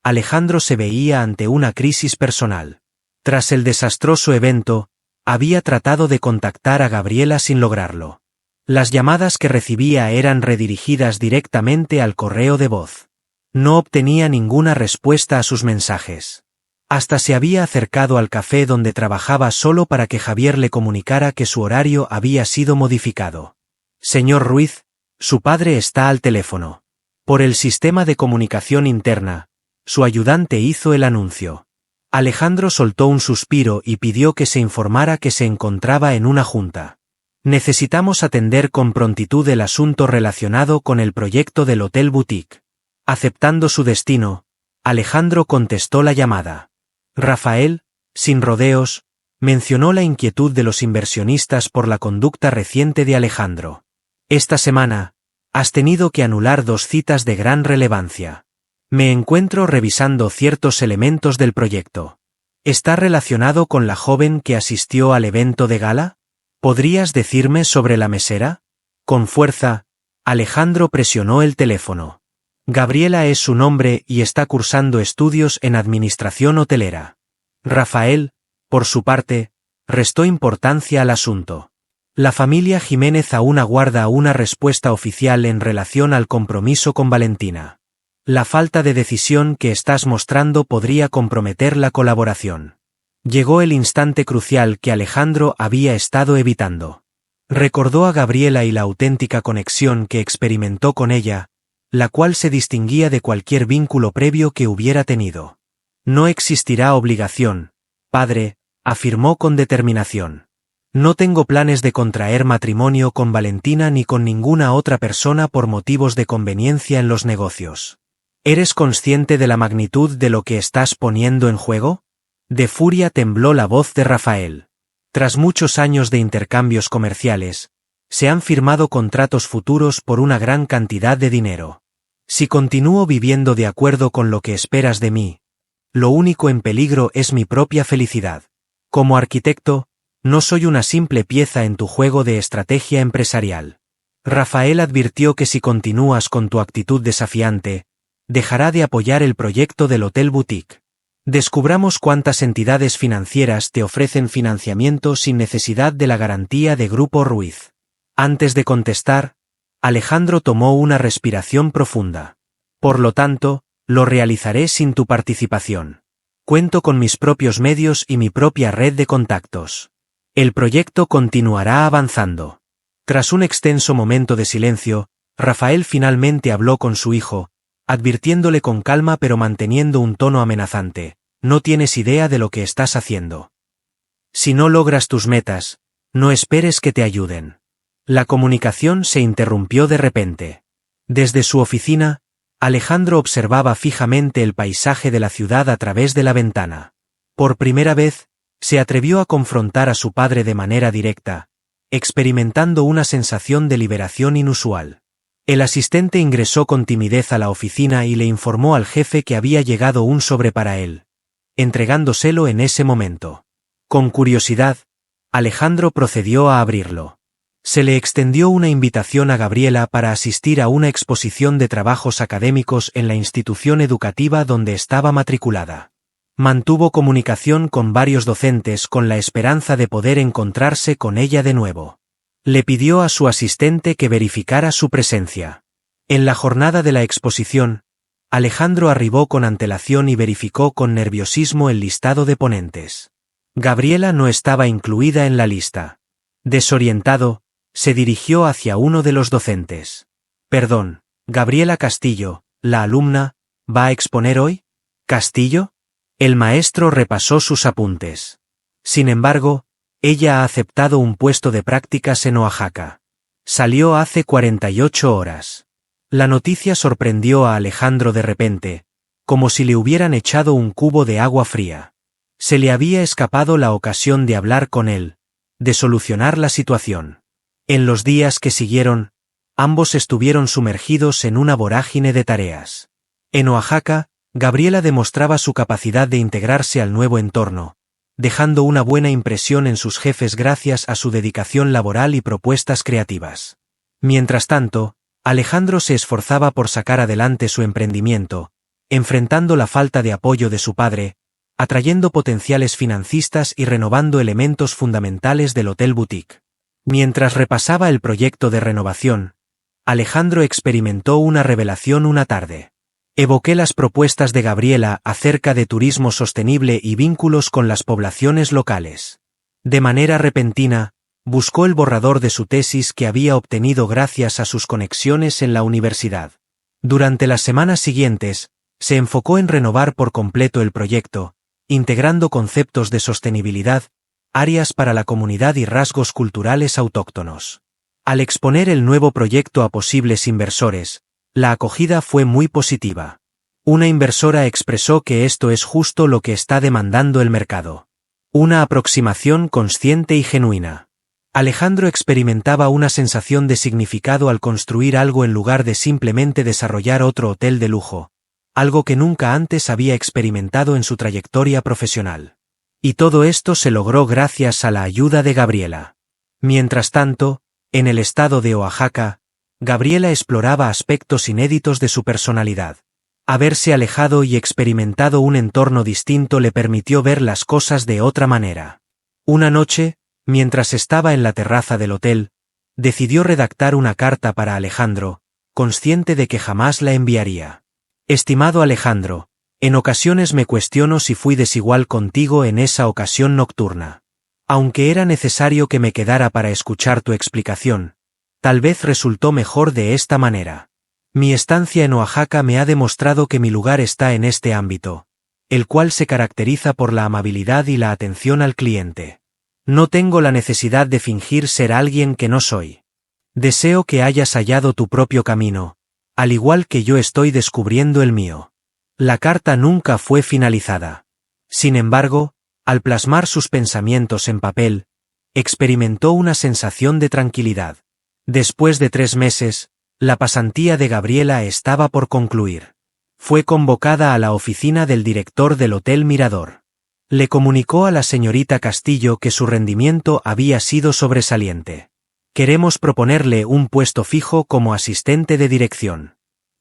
Alejandro se veía ante una crisis personal. Tras el desastroso evento, había tratado de contactar a Gabriela sin lograrlo. Las llamadas que recibía eran redirigidas directamente al correo de voz. No obtenía ninguna respuesta a sus mensajes. Hasta se había acercado al café donde trabajaba solo para que Javier le comunicara que su horario había sido modificado. Señor Ruiz, su padre está al teléfono. Por el sistema de comunicación interna, su ayudante hizo el anuncio. Alejandro soltó un suspiro y pidió que se informara que se encontraba en una junta. Necesitamos atender con prontitud el asunto relacionado con el proyecto del Hotel Boutique. Aceptando su destino, Alejandro contestó la llamada. Rafael, sin rodeos, mencionó la inquietud de los inversionistas por la conducta reciente de Alejandro. Esta semana, has tenido que anular 2 citas de gran relevancia. Me encuentro revisando ciertos elementos del proyecto. ¿Está relacionado con la joven que asistió al evento de gala? ¿Podrías decirme sobre la mesera? Con fuerza, Alejandro presionó el teléfono. Gabriela es su nombre y está cursando estudios en administración hotelera. Rafael, por su parte, restó importancia al asunto. La familia Jiménez aún aguarda una respuesta oficial en relación al compromiso con Valentina. La falta de decisión que estás mostrando podría comprometer la colaboración. Llegó el instante crucial que Alejandro había estado evitando. Recordó a Gabriela y la auténtica conexión que experimentó con ella, la cual se distinguía de cualquier vínculo previo que hubiera tenido. No existirá obligación, padre, afirmó con determinación. No tengo planes de contraer matrimonio con Valentina ni con ninguna otra persona por motivos de conveniencia en los negocios. ¿Eres consciente de la magnitud de lo que estás poniendo en juego? De furia tembló la voz de Rafael. Tras muchos años de intercambios comerciales, se han firmado contratos futuros por una gran cantidad de dinero. Si continúo viviendo de acuerdo con lo que esperas de mí, lo único en peligro es mi propia felicidad. Como arquitecto, no soy una simple pieza en tu juego de estrategia empresarial. Rafael advirtió que si continúas con tu actitud desafiante, dejará de apoyar el proyecto del Hotel Boutique. Descubramos cuántas entidades financieras te ofrecen financiamiento sin necesidad de la garantía de Grupo Ruiz. Antes de contestar, Alejandro tomó una respiración profunda. Por lo tanto, lo realizaré sin tu participación. Cuento con mis propios medios y mi propia red de contactos. El proyecto continuará avanzando. Tras un extenso momento de silencio, Rafael finalmente habló con su hijo, advirtiéndole con calma pero manteniendo un tono amenazante: no tienes idea de lo que estás haciendo. Si no logras tus metas, no esperes que te ayuden. La comunicación se interrumpió de repente. Desde su oficina, Alejandro observaba fijamente el paisaje de la ciudad a través de la ventana. Por primera vez, se atrevió a confrontar a su padre de manera directa, experimentando una sensación de liberación inusual. El asistente ingresó con timidez a la oficina y le informó al jefe que había llegado un sobre para él, entregándoselo en ese momento. Con curiosidad, Alejandro procedió a abrirlo. Se le extendió una invitación a Gabriela para asistir a una exposición de trabajos académicos en la institución educativa donde estaba matriculada. Mantuvo comunicación con varios docentes con la esperanza de poder encontrarse con ella de nuevo. Le pidió a su asistente que verificara su presencia. En la jornada de la exposición, Alejandro arribó con antelación y verificó con nerviosismo el listado de ponentes. Gabriela no estaba incluida en la lista. Desorientado, se dirigió hacia uno de los docentes. Perdón, Gabriela Castillo, la alumna, ¿va a exponer hoy? ¿Castillo? El maestro repasó sus apuntes. Sin embargo, ella ha aceptado un puesto de prácticas en Oaxaca. Salió hace 48 horas. La noticia sorprendió a Alejandro de repente, como si le hubieran echado un cubo de agua fría. Se le había escapado la ocasión de hablar con él, de solucionar la situación. En los días que siguieron, ambos estuvieron sumergidos en una vorágine de tareas. En Oaxaca, Gabriela demostraba su capacidad de integrarse al nuevo entorno, dejando una buena impresión en sus jefes gracias a su dedicación laboral y propuestas creativas. Mientras tanto, Alejandro se esforzaba por sacar adelante su emprendimiento, enfrentando la falta de apoyo de su padre, atrayendo potenciales financistas y renovando elementos fundamentales del Hotel Boutique. Mientras repasaba el proyecto de renovación, Alejandro experimentó una revelación una tarde. Evoqué las propuestas de Gabriela acerca de turismo sostenible y vínculos con las poblaciones locales. De manera repentina, buscó el borrador de su tesis que había obtenido gracias a sus conexiones en la universidad. Durante las semanas siguientes, se enfocó en renovar por completo el proyecto, integrando conceptos de sostenibilidad, áreas para la comunidad y rasgos culturales autóctonos. Al exponer el nuevo proyecto a posibles inversores, la acogida fue muy positiva. Una inversora expresó que esto es justo lo que está demandando el mercado. Una aproximación consciente y genuina. Alejandro experimentaba una sensación de significado al construir algo en lugar de simplemente desarrollar otro hotel de lujo, algo que nunca antes había experimentado en su trayectoria profesional. Y todo esto se logró gracias a la ayuda de Gabriela. Mientras tanto, en el estado de Oaxaca, Gabriela exploraba aspectos inéditos de su personalidad. Haberse alejado y experimentado un entorno distinto le permitió ver las cosas de otra manera. Una noche, mientras estaba en la terraza del hotel, decidió redactar una carta para Alejandro, consciente de que jamás la enviaría. Estimado Alejandro, En ocasiones me cuestiono si fui desigual contigo en esa ocasión nocturna. Aunque era necesario que me quedara para escuchar tu explicación, tal vez resultó mejor de esta manera. Mi estancia en Oaxaca me ha demostrado que mi lugar está en este ámbito, el cual se caracteriza por la amabilidad y la atención al cliente. No tengo la necesidad de fingir ser alguien que no soy. Deseo que hayas hallado tu propio camino, al igual que yo estoy descubriendo el mío. La carta nunca fue finalizada. Sin embargo, al plasmar sus pensamientos en papel, experimentó una sensación de tranquilidad. Después de 3 meses, la pasantía de Gabriela estaba por concluir. Fue convocada a la oficina del director del Hotel Mirador. Le comunicó a la señorita Castillo que su rendimiento había sido sobresaliente. Queremos proponerle un puesto fijo como asistente de dirección.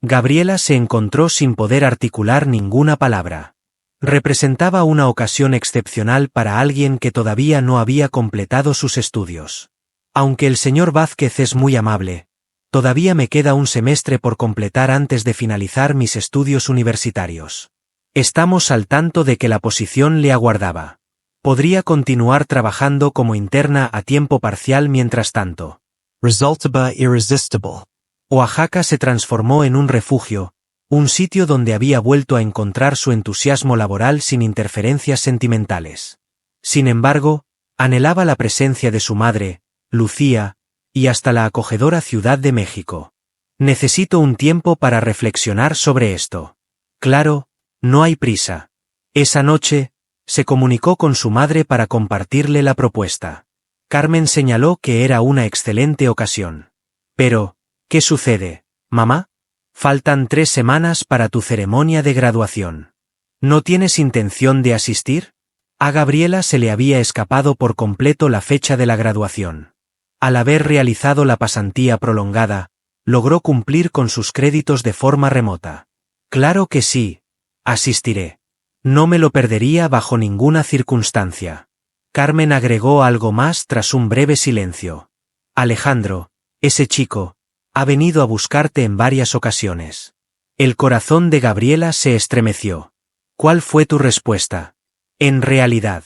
Gabriela se encontró sin poder articular ninguna palabra. Representaba una ocasión excepcional para alguien que todavía no había completado sus estudios. Aunque el señor Vázquez es muy amable, todavía me queda un semestre por completar antes de finalizar mis estudios universitarios. Estamos al tanto de que la posición le aguardaba. Podría continuar trabajando como interna a tiempo parcial mientras tanto. Resultaba irresistible. Oaxaca se transformó en un refugio, un sitio donde había vuelto a encontrar su entusiasmo laboral sin interferencias sentimentales. Sin embargo, anhelaba la presencia de su madre, Lucía, y hasta la acogedora Ciudad de México. Necesito un tiempo para reflexionar sobre esto. Claro, no hay prisa. Esa noche, se comunicó con su madre para compartirle la propuesta. Carmen señaló que era una excelente ocasión. Pero, ¿qué sucede, mamá? Faltan 3 semanas para tu ceremonia de graduación. ¿No tienes intención de asistir? A Gabriela se le había escapado por completo la fecha de la graduación. Al haber realizado la pasantía prolongada, logró cumplir con sus créditos de forma remota. Claro que sí, asistiré. No me lo perdería bajo ninguna circunstancia. Carmen agregó algo más tras un breve silencio. Alejandro, ese chico, ha venido a buscarte en varias ocasiones. El corazón de Gabriela se estremeció. ¿Cuál fue tu respuesta? En realidad,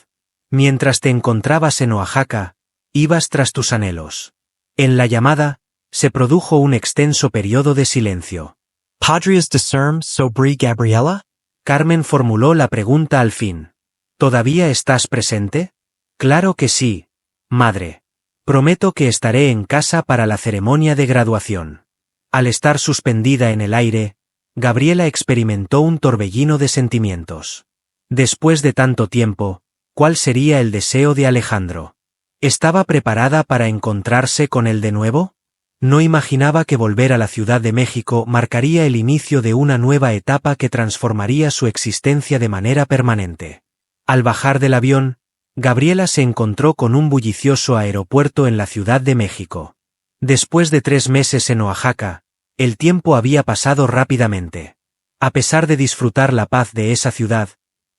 mientras te encontrabas en Oaxaca, ibas tras tus anhelos. En la llamada, se produjo un extenso periodo de silencio. ¿Podrías decirme sobre Gabriela? Carmen formuló la pregunta al fin. ¿Todavía estás presente? Claro que sí, madre. Prometo que estaré en casa para la ceremonia de graduación. Al estar suspendida en el aire, Gabriela experimentó un torbellino de sentimientos. Después de tanto tiempo, ¿cuál sería el deseo de Alejandro? ¿Estaba preparada para encontrarse con él de nuevo? No imaginaba que volver a la Ciudad de México marcaría el inicio de una nueva etapa que transformaría su existencia de manera permanente. Al bajar del avión, Gabriela se encontró con un bullicioso aeropuerto en la Ciudad de México. Después de 3 meses en Oaxaca, el tiempo había pasado rápidamente. A pesar de disfrutar la paz de esa ciudad,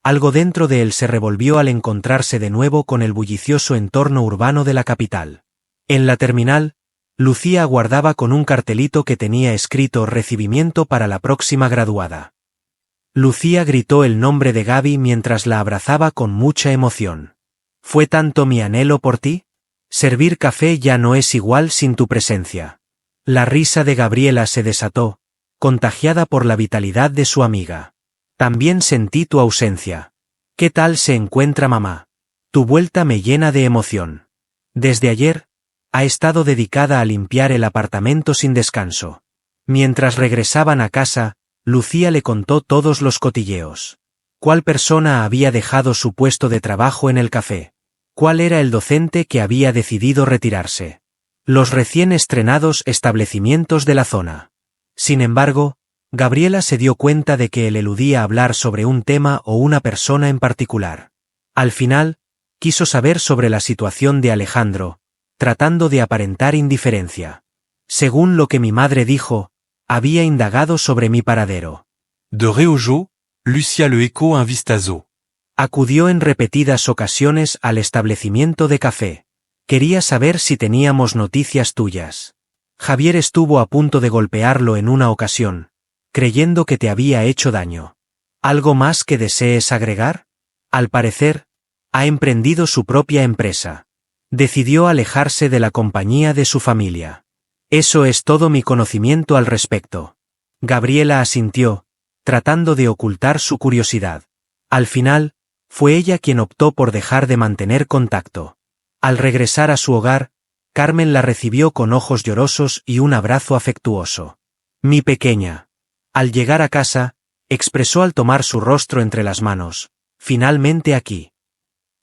algo dentro de él se revolvió al encontrarse de nuevo con el bullicioso entorno urbano de la capital. En la terminal, Lucía aguardaba con un cartelito que tenía escrito recibimiento para la próxima graduada. Lucía gritó el nombre de Gaby mientras la abrazaba con mucha emoción. ¿Fue tanto mi anhelo por ti? Servir café ya no es igual sin tu presencia. La risa de Gabriela se desató, contagiada por la vitalidad de su amiga. También sentí tu ausencia. ¿Qué tal se encuentra mamá? Tu vuelta me llena de emoción. Desde ayer, ha estado dedicada a limpiar el apartamento sin descanso. Mientras regresaban a casa, Lucía le contó todos los cotilleos. ¿Cuál persona había dejado su puesto de trabajo en el café? ¿Cuál era el docente que había decidido retirarse? Los recién estrenados establecimientos de la zona. Sin embargo, Gabriela se dio cuenta de que él eludía hablar sobre un tema o una persona en particular. Al final, quiso saber sobre la situación de Alejandro, tratando de aparentar indiferencia. Según lo que mi madre dijo, había indagado sobre mi paradero. De Réaujo, Lucia Le Eco Invistazo. Acudió en repetidas ocasiones al establecimiento de café. Quería saber si teníamos noticias tuyas. Javier estuvo a punto de golpearlo en una ocasión, creyendo que te había hecho daño. ¿Algo más que desees agregar? Al parecer, ha emprendido su propia empresa. Decidió alejarse de la compañía de su familia. Eso es todo mi conocimiento al respecto. Gabriela asintió, tratando de ocultar su curiosidad. Al final, fue ella quien optó por dejar de mantener contacto. Al regresar a su hogar, Carmen la recibió con ojos llorosos y un abrazo afectuoso. Mi pequeña. Al llegar a casa, expresó al tomar su rostro entre las manos. Finalmente aquí.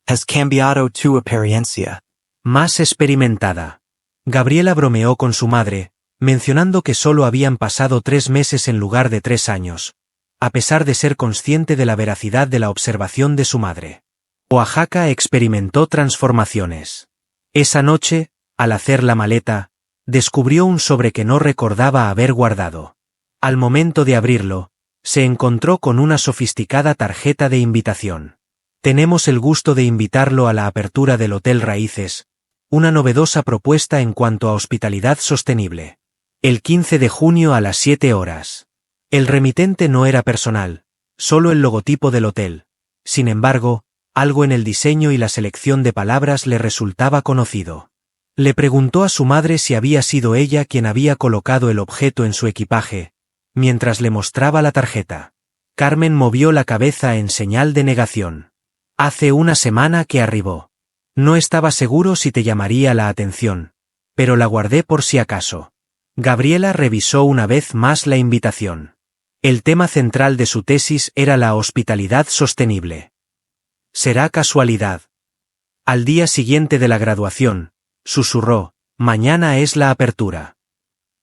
Has cambiado tu apariencia. Más experimentada. Gabriela bromeó con su madre, mencionando que solo habían pasado 3 meses en lugar de 3 años, a pesar de ser consciente de la veracidad de la observación de su madre. Oaxaca experimentó transformaciones. Esa noche, al hacer la maleta, descubrió un sobre que no recordaba haber guardado. Al momento de abrirlo, se encontró con una sofisticada tarjeta de invitación. Tenemos el gusto de invitarlo a la apertura del Hotel Raíces, una novedosa propuesta en cuanto a hospitalidad sostenible. El 15 de junio a las 7 horas. El remitente no era personal, solo el logotipo del hotel. Sin embargo, algo en el diseño y la selección de palabras le resultaba conocido. Le preguntó a su madre si había sido ella quien había colocado el objeto en su equipaje, mientras le mostraba la tarjeta. Carmen movió la cabeza en señal de negación. Hace una semana que arribó. No estaba seguro si te llamaría la atención, pero la guardé por si acaso. Gabriela revisó una vez más la invitación. El tema central de su tesis era la hospitalidad sostenible. ¿Será casualidad? Al día siguiente de la graduación, susurró, mañana es la apertura.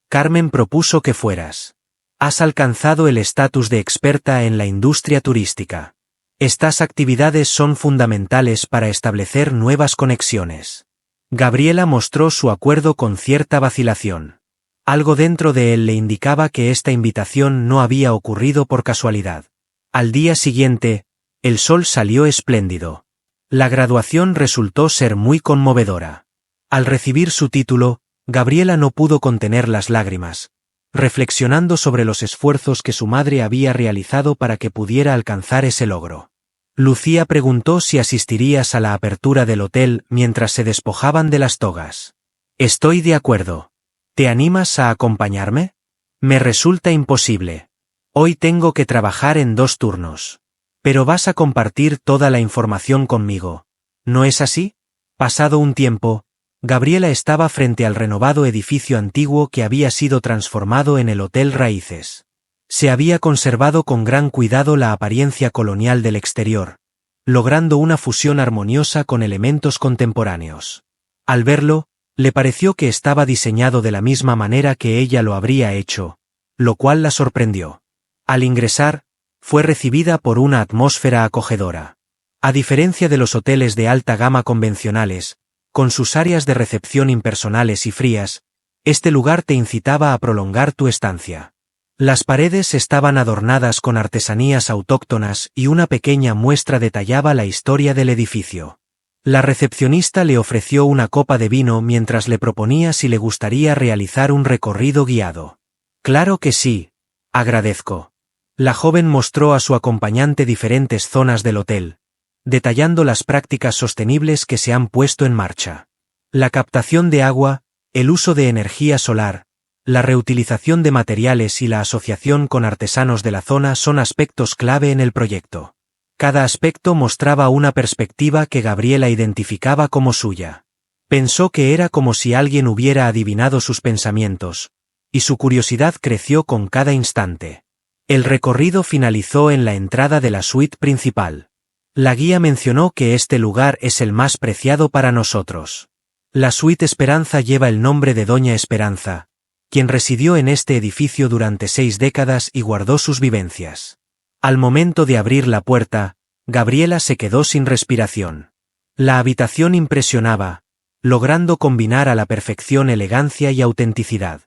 Carmen propuso que fueras. Has alcanzado el estatus de experta en la industria turística. Estas actividades son fundamentales para establecer nuevas conexiones. Gabriela mostró su acuerdo con cierta vacilación. Algo dentro de él le indicaba que esta invitación no había ocurrido por casualidad. Al día siguiente, el sol salió espléndido. La graduación resultó ser muy conmovedora. Al recibir su título, Gabriela no pudo contener las lágrimas, reflexionando sobre los esfuerzos que su madre había realizado para que pudiera alcanzar ese logro. Lucía preguntó si asistirías a la apertura del hotel mientras se despojaban de las togas. Estoy de acuerdo. ¿Te animas a acompañarme? Me resulta imposible. Hoy tengo que trabajar en 2 turnos. Pero vas a compartir toda la información conmigo, ¿no es así? Pasado un tiempo, Gabriela estaba frente al renovado edificio antiguo que había sido transformado en el Hotel Raíces. Se había conservado con gran cuidado la apariencia colonial del exterior, logrando una fusión armoniosa con elementos contemporáneos. Al verlo, le pareció que estaba diseñado de la misma manera que ella lo habría hecho, lo cual la sorprendió. Al ingresar, fue recibida por una atmósfera acogedora. A diferencia de los hoteles de alta gama convencionales, con sus áreas de recepción impersonales y frías, este lugar te incitaba a prolongar tu estancia. Las paredes estaban adornadas con artesanías autóctonas y una pequeña muestra detallaba la historia del edificio. La recepcionista le ofreció una copa de vino mientras le proponía si le gustaría realizar un recorrido guiado. Claro que sí, agradezco. La joven mostró a su acompañante diferentes zonas del hotel, detallando las prácticas sostenibles que se han puesto en marcha. La captación de agua, el uso de energía solar, la reutilización de materiales y la asociación con artesanos de la zona son aspectos clave en el proyecto. Cada aspecto mostraba una perspectiva que Gabriela identificaba como suya. Pensó que era como si alguien hubiera adivinado sus pensamientos, y su curiosidad creció con cada instante. El recorrido finalizó en la entrada de la suite principal. La guía mencionó que este lugar es el más preciado para nosotros. La suite Esperanza lleva el nombre de Doña Esperanza, quien residió en este edificio durante 6 décadas y guardó sus vivencias. Al momento de abrir la puerta, Gabriela se quedó sin respiración. La habitación impresionaba, logrando combinar a la perfección elegancia y autenticidad.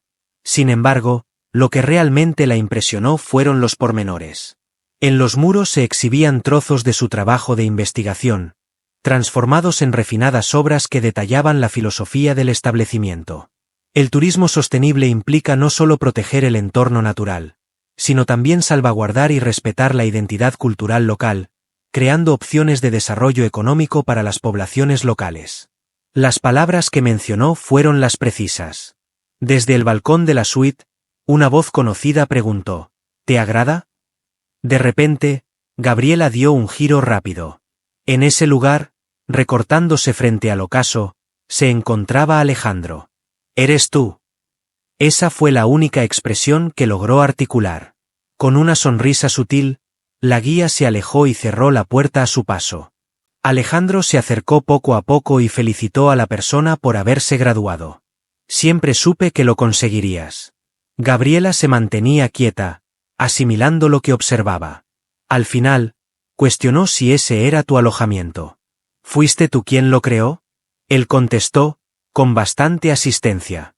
Sin embargo, lo que realmente la impresionó fueron los pormenores. En los muros se exhibían trozos de su trabajo de investigación, transformados en refinadas obras que detallaban la filosofía del establecimiento. El turismo sostenible implica no solo proteger el entorno natural, sino también salvaguardar y respetar la identidad cultural local, creando opciones de desarrollo económico para las poblaciones locales. Las palabras que mencionó fueron las precisas. Desde el balcón de la suite, una voz conocida preguntó, ¿te agrada? De repente, Gabriela dio un giro rápido. En ese lugar, recortándose frente al ocaso, se encontraba Alejandro. ¿Eres tú? Esa fue la única expresión que logró articular. Con una sonrisa sutil, la guía se alejó y cerró la puerta a su paso. Alejandro se acercó poco a poco y felicitó a la persona por haberse graduado. Siempre supe que lo conseguirías. Gabriela se mantenía quieta, asimilando lo que observaba. Al final, cuestionó si ese era tu alojamiento. ¿Fuiste tú quien lo creó? Él contestó, con bastante asistencia.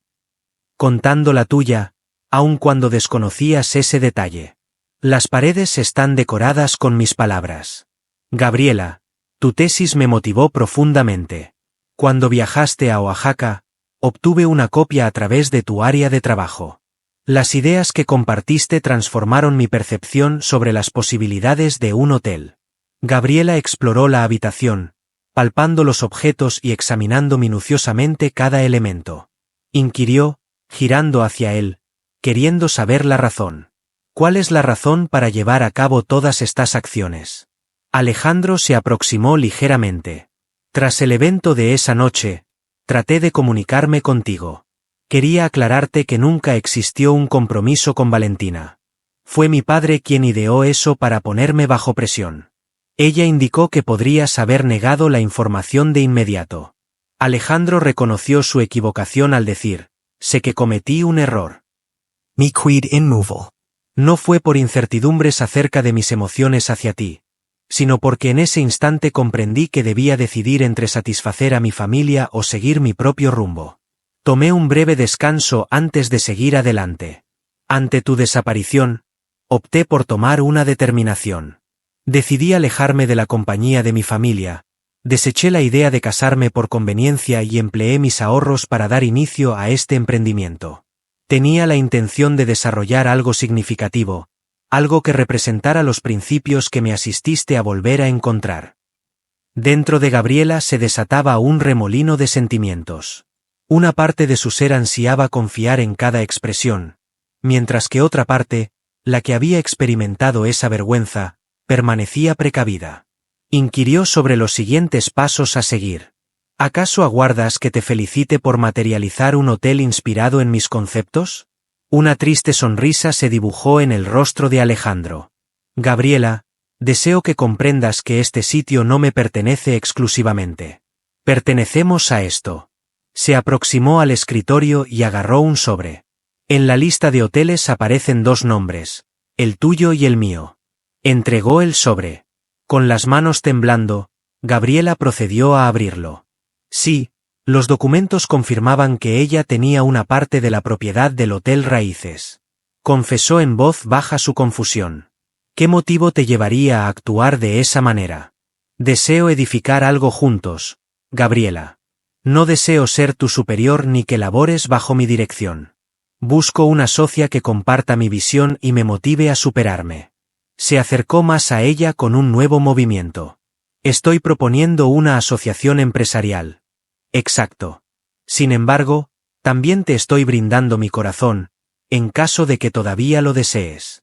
Contando la tuya, aun cuando desconocías ese detalle. Las paredes están decoradas con mis palabras. Gabriela, tu tesis me motivó profundamente. Cuando viajaste a Oaxaca, obtuve una copia a través de tu área de trabajo. Las ideas que compartiste transformaron mi percepción sobre las posibilidades de un hotel. Gabriela exploró la habitación, palpando los objetos y examinando minuciosamente cada elemento. Inquirió, girando hacia él, queriendo saber la razón. ¿Cuál es la razón para llevar a cabo todas estas acciones? Alejandro se aproximó ligeramente. Tras el evento de esa noche, traté de comunicarme contigo. Quería aclararte que nunca existió un compromiso con Valentina. Fue mi padre quien ideó eso para ponerme bajo presión. Ella indicó que podrías haber negado la información de inmediato. Alejandro reconoció su equivocación al decir, sé que cometí un error. Mi quid inmoval. No fue por incertidumbres acerca de mis emociones hacia ti, sino porque en ese instante comprendí que debía decidir entre satisfacer a mi familia o seguir mi propio rumbo. Tomé un breve descanso antes de seguir adelante. Ante tu desaparición, opté por tomar una determinación. Decidí alejarme de la compañía de mi familia, deseché la idea de casarme por conveniencia y empleé mis ahorros para dar inicio a este emprendimiento. Tenía la intención de desarrollar algo significativo, algo que representara los principios que me asististe a volver a encontrar. Dentro de Gabriela se desataba un remolino de sentimientos. Una parte de su ser ansiaba confiar en cada expresión, mientras que otra parte, la que había experimentado esa vergüenza, permanecía precavida. Inquirió sobre los siguientes pasos a seguir. ¿Acaso aguardas que te felicite por materializar un hotel inspirado en mis conceptos? Una triste sonrisa se dibujó en el rostro de Alejandro. Gabriela, deseo que comprendas que este sitio no me pertenece exclusivamente. Pertenecemos a esto. Se aproximó al escritorio y agarró un sobre. En la lista de hoteles aparecen 2 nombres, el tuyo y el mío. Entregó el sobre. Con las manos temblando, Gabriela procedió a abrirlo. Sí, los documentos confirmaban que ella tenía una parte de la propiedad del Hotel Raíces. Confesó en voz baja su confusión. ¿Qué motivo te llevaría a actuar de esa manera? Deseo edificar algo juntos, Gabriela. No deseo ser tu superior ni que labores bajo mi dirección. Busco una socia que comparta mi visión y me motive a superarme. Se acercó más a ella con un nuevo movimiento. Estoy proponiendo una asociación empresarial. Exacto. Sin embargo, también te estoy brindando mi corazón, en caso de que todavía lo desees.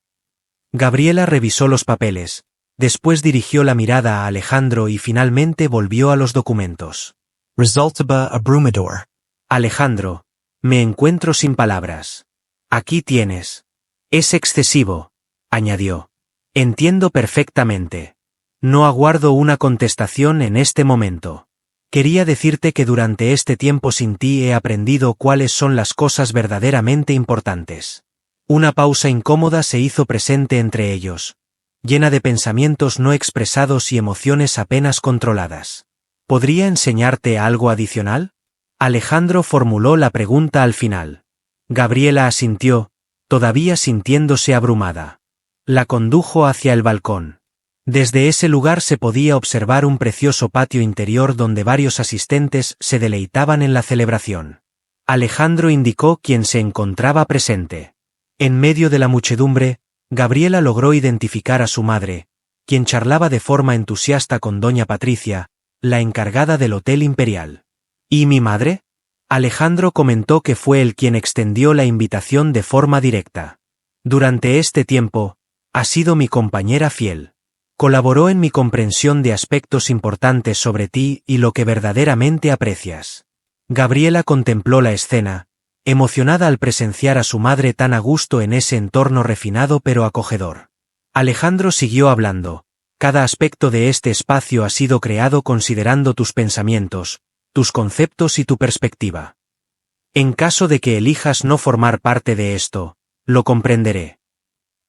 Gabriela revisó los papeles, después dirigió la mirada a Alejandro y finalmente volvió a los documentos. Resultaba abrumador. Alejandro, me encuentro sin palabras. Aquí tienes. Es excesivo, añadió. Entiendo perfectamente. No aguardo una contestación en este momento. Quería decirte que durante este tiempo sin ti he aprendido cuáles son las cosas verdaderamente importantes. Una pausa incómoda se hizo presente entre ellos, llena de pensamientos no expresados y emociones apenas controladas. ¿Podría enseñarte algo adicional? Alejandro formuló la pregunta al final. Gabriela asintió, todavía sintiéndose abrumada. La condujo hacia el balcón. Desde ese lugar se podía observar un precioso patio interior donde varios asistentes se deleitaban en la celebración. Alejandro indicó quién se encontraba presente. En medio de la muchedumbre, Gabriela logró identificar a su madre, quien charlaba de forma entusiasta con doña Patricia, la encargada del Hotel Imperial. ¿Y mi madre? Alejandro comentó que fue él quien extendió la invitación de forma directa. Durante este tiempo, ha sido mi compañera fiel. Colaboró en mi comprensión de aspectos importantes sobre ti y lo que verdaderamente aprecias. Gabriela contempló la escena, emocionada al presenciar a su madre tan a gusto en ese entorno refinado pero acogedor. Alejandro siguió hablando. Cada aspecto de este espacio ha sido creado considerando tus pensamientos, tus conceptos y tu perspectiva. En caso de que elijas no formar parte de esto, lo comprenderé.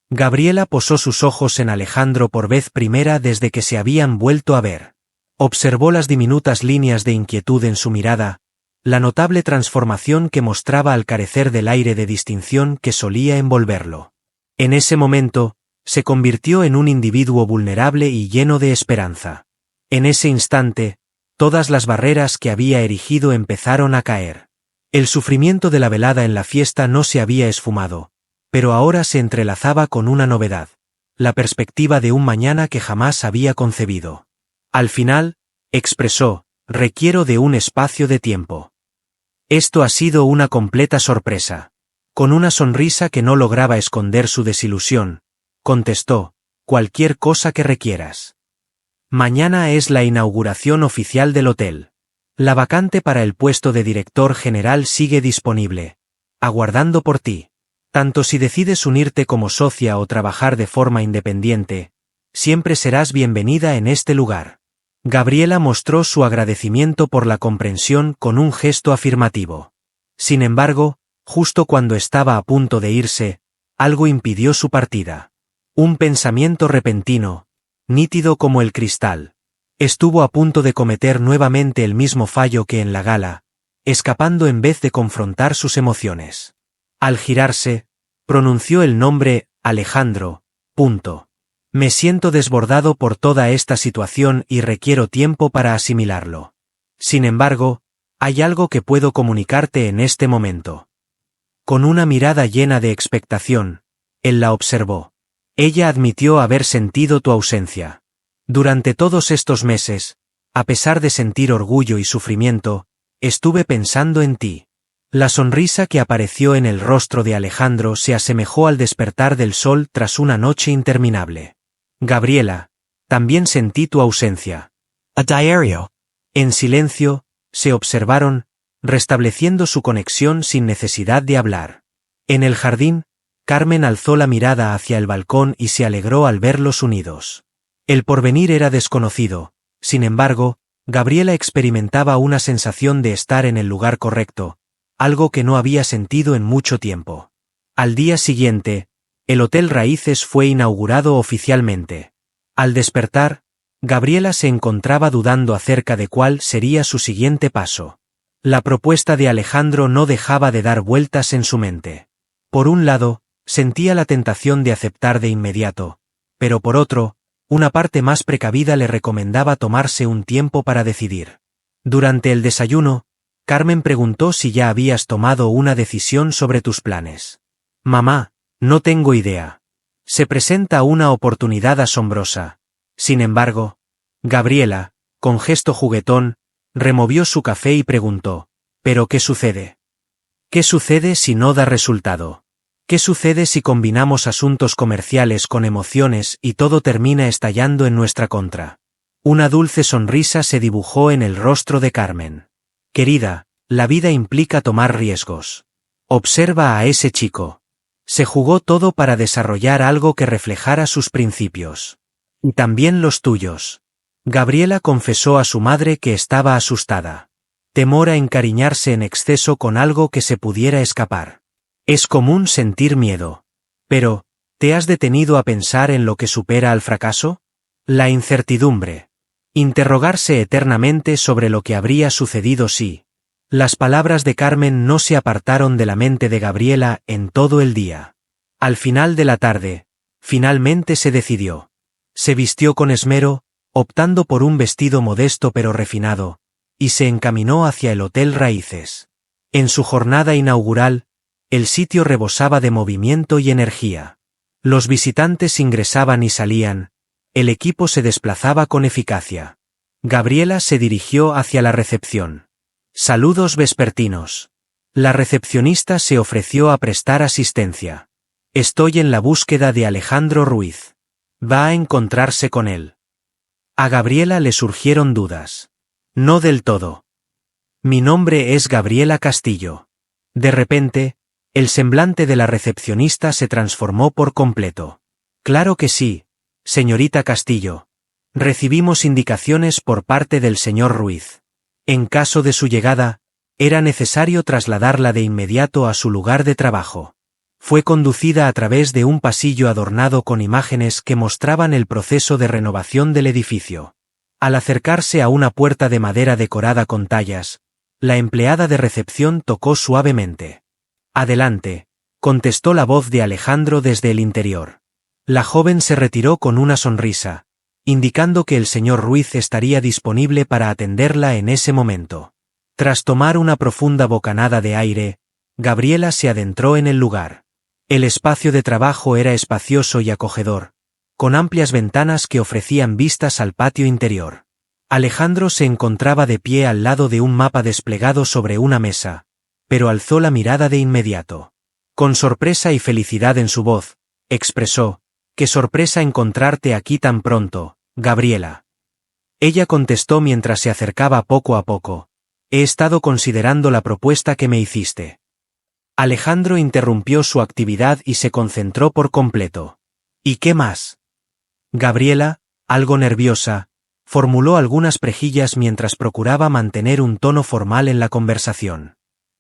Gabriela posó sus ojos en Alejandro por vez primera desde que se habían vuelto a ver. Observó las diminutas líneas de inquietud en su mirada, la notable transformación que mostraba al carecer del aire de distinción que solía envolverlo. En ese momento, se convirtió en un individuo vulnerable y lleno de esperanza. En ese instante, todas las barreras que había erigido empezaron a caer. El sufrimiento de la velada en la fiesta no se había esfumado, pero ahora se entrelazaba con una novedad, la perspectiva de un mañana que jamás había concebido. Al final, expresó, requiero de un espacio de tiempo. Esto ha sido una completa sorpresa. Con una sonrisa que no lograba esconder su desilusión, contestó, cualquier cosa que requieras. Mañana es la inauguración oficial del hotel. La vacante para el puesto de director general sigue disponible, aguardando por ti. Tanto si decides unirte como socia o trabajar de forma independiente, siempre serás bienvenida en este lugar. Gabriela mostró su agradecimiento por la comprensión con un gesto afirmativo. Sin embargo, justo cuando estaba a punto de irse, algo impidió su partida. Un pensamiento repentino, nítido como el cristal. Estuvo a punto de cometer nuevamente el mismo fallo que en la gala, escapando en vez de confrontar sus emociones. Al girarse, pronunció el nombre, Alejandro. Me siento desbordado por toda esta situación y requiero tiempo para asimilarlo. Sin embargo, hay algo que puedo comunicarte en este momento. Con una mirada llena de expectación, él la observó. Ella admitió haber sentido tu ausencia. Durante todos estos meses, a pesar de sentir orgullo y sufrimiento, estuve pensando en ti. La sonrisa que apareció en el rostro de Alejandro se asemejó al despertar del sol tras una noche interminable. Gabriela, también sentí tu ausencia. A diario. En silencio, se observaron, restableciendo su conexión sin necesidad de hablar. En el jardín, Carmen alzó la mirada hacia el balcón y se alegró al verlos unidos. El porvenir era desconocido, sin embargo, Gabriela experimentaba una sensación de estar en el lugar correcto, algo que no había sentido en mucho tiempo. Al día siguiente, el Hotel Raíces fue inaugurado oficialmente. Al despertar, Gabriela se encontraba dudando acerca de cuál sería su siguiente paso. La propuesta de Alejandro no dejaba de dar vueltas en su mente. Por un lado, sentía la tentación de aceptar de inmediato, pero por otro, una parte más precavida le recomendaba tomarse un tiempo para decidir. Durante el desayuno, Carmen preguntó si ya habías tomado una decisión sobre tus planes. Mamá, no tengo idea. Se presenta una oportunidad asombrosa. Sin embargo, Gabriela, con gesto juguetón, removió su café y preguntó, ¿pero qué sucede? ¿Qué sucede si no da resultado? ¿Qué sucede si combinamos asuntos comerciales con emociones y todo termina estallando en nuestra contra? Una dulce sonrisa se dibujó en el rostro de Carmen. Querida, la vida implica tomar riesgos. Observa a ese chico. Se jugó todo para desarrollar algo que reflejara sus principios. Y también los tuyos. Gabriela confesó a su madre que estaba asustada. Temor a encariñarse en exceso con algo que se pudiera escapar. Es común sentir miedo. Pero, ¿te has detenido a pensar en lo que supera al fracaso? La incertidumbre. Interrogarse eternamente sobre lo que habría sucedido si. Las palabras de Carmen no se apartaron de la mente de Gabriela en todo el día. Al final de la tarde, finalmente se decidió. Se vistió con esmero, optando por un vestido modesto pero refinado, y se encaminó hacia el Hotel Raíces. En su jornada inaugural, el sitio rebosaba de movimiento y energía. Los visitantes ingresaban y salían, el equipo se desplazaba con eficacia. Gabriela se dirigió hacia la recepción. Saludos vespertinos. La recepcionista se ofreció a prestar asistencia. Estoy en la búsqueda de Alejandro Ruiz. ¿Va a encontrarse con él? A Gabriela le surgieron dudas. No del todo. Mi nombre es Gabriela Castillo. De repente, el semblante de la recepcionista se transformó por completo. Claro que sí, señorita Castillo. Recibimos indicaciones por parte del señor Ruiz. En caso de su llegada, era necesario trasladarla de inmediato a su lugar de trabajo. Fue conducida a través de un pasillo adornado con imágenes que mostraban el proceso de renovación del edificio. Al acercarse a una puerta de madera decorada con tallas, la empleada de recepción tocó suavemente. Adelante, contestó la voz de Alejandro desde el interior. La joven se retiró con una sonrisa, indicando que el señor Ruiz estaría disponible para atenderla en ese momento. Tras tomar una profunda bocanada de aire, Gabriela se adentró en el lugar. El espacio de trabajo era espacioso y acogedor, con amplias ventanas que ofrecían vistas al patio interior. Alejandro se encontraba de pie al lado de un mapa desplegado sobre una mesa, pero alzó la mirada de inmediato. Con sorpresa y felicidad en su voz, expresó: «Qué sorpresa encontrarte aquí tan pronto, Gabriela». Ella contestó mientras se acercaba poco a poco: «He estado considerando la propuesta que me hiciste». Alejandro interrumpió su actividad y se concentró por completo. «¿Y qué más?». Gabriela, algo nerviosa, formuló algunas prejillas mientras procuraba mantener un tono formal en la conversación.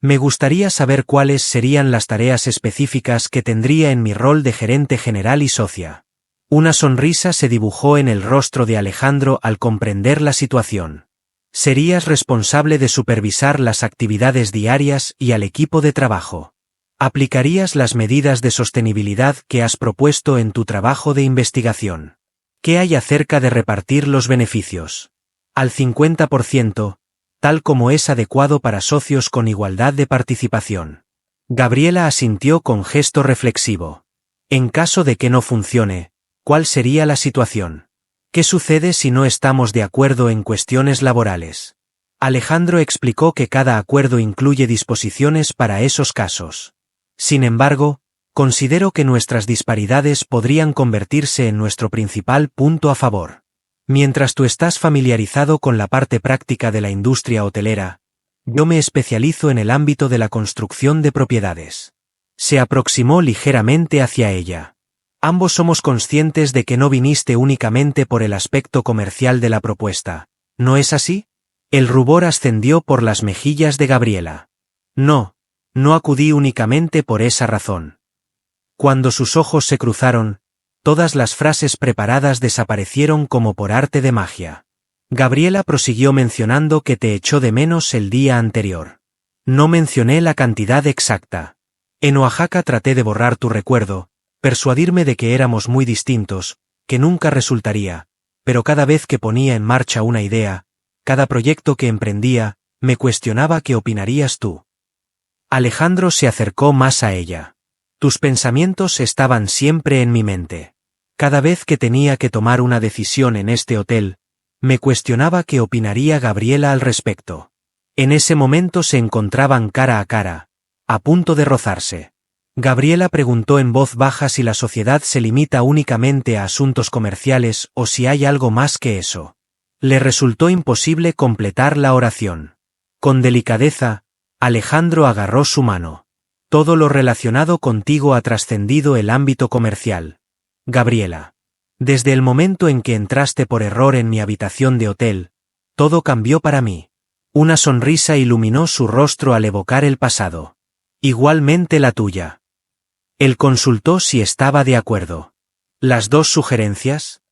«Me gustaría saber cuáles serían las tareas específicas que tendría en mi rol de gerente general y socia». Una sonrisa se dibujó en el rostro de Alejandro al comprender la situación. «Serías responsable de supervisar las actividades diarias y al equipo de trabajo. Aplicarías las medidas de sostenibilidad que has propuesto en tu trabajo de investigación. ¿Qué hay acerca de repartir los beneficios? Al 50%, tal como es adecuado para socios con igualdad de participación». Gabriela asintió con gesto reflexivo. «En caso de que no funcione, ¿cuál sería la situación? ¿Qué sucede si no estamos de acuerdo en cuestiones laborales?». Alejandro explicó que cada acuerdo incluye disposiciones para esos casos. «Sin embargo, considero que nuestras disparidades podrían convertirse en nuestro principal punto a favor. Mientras tú estás familiarizado con la parte práctica de la industria hotelera, yo me especializo en el ámbito de la construcción de propiedades». Se aproximó ligeramente hacia ella. «Ambos somos conscientes de que no viniste únicamente por el aspecto comercial de la propuesta, ¿no es así?». El rubor ascendió por las mejillas de Gabriela. No acudí únicamente por esa razón». Cuando sus ojos se cruzaron, todas las frases preparadas desaparecieron como por arte de magia. Gabriela prosiguió mencionando que te echó de menos el día anterior. «No mencioné la cantidad exacta. En Oaxaca traté de borrar tu recuerdo, persuadirme de que éramos muy distintos, que nunca resultaría, pero cada vez que ponía en marcha una idea, cada proyecto que emprendía, me cuestionaba qué opinarías tú». Alejandro se acercó más a ella. «Tus pensamientos estaban siempre en mi mente. Cada vez que tenía que tomar una decisión en este hotel, me cuestionaba qué opinaría Gabriela al respecto». En ese momento se encontraban cara a cara, a punto de rozarse. Gabriela preguntó en voz baja si la sociedad se limita únicamente a asuntos comerciales o si hay algo más que eso. Le resultó imposible completar la oración. Con delicadeza, Alejandro agarró su mano. «Todo lo relacionado contigo ha trascendido el ámbito comercial, Gabriela. Desde el momento en que entraste por error en mi habitación de hotel, todo cambió para mí». Una sonrisa iluminó su rostro al evocar el pasado. «Igualmente la tuya». Él consultó si estaba de acuerdo. «¿Las dos sugerencias?».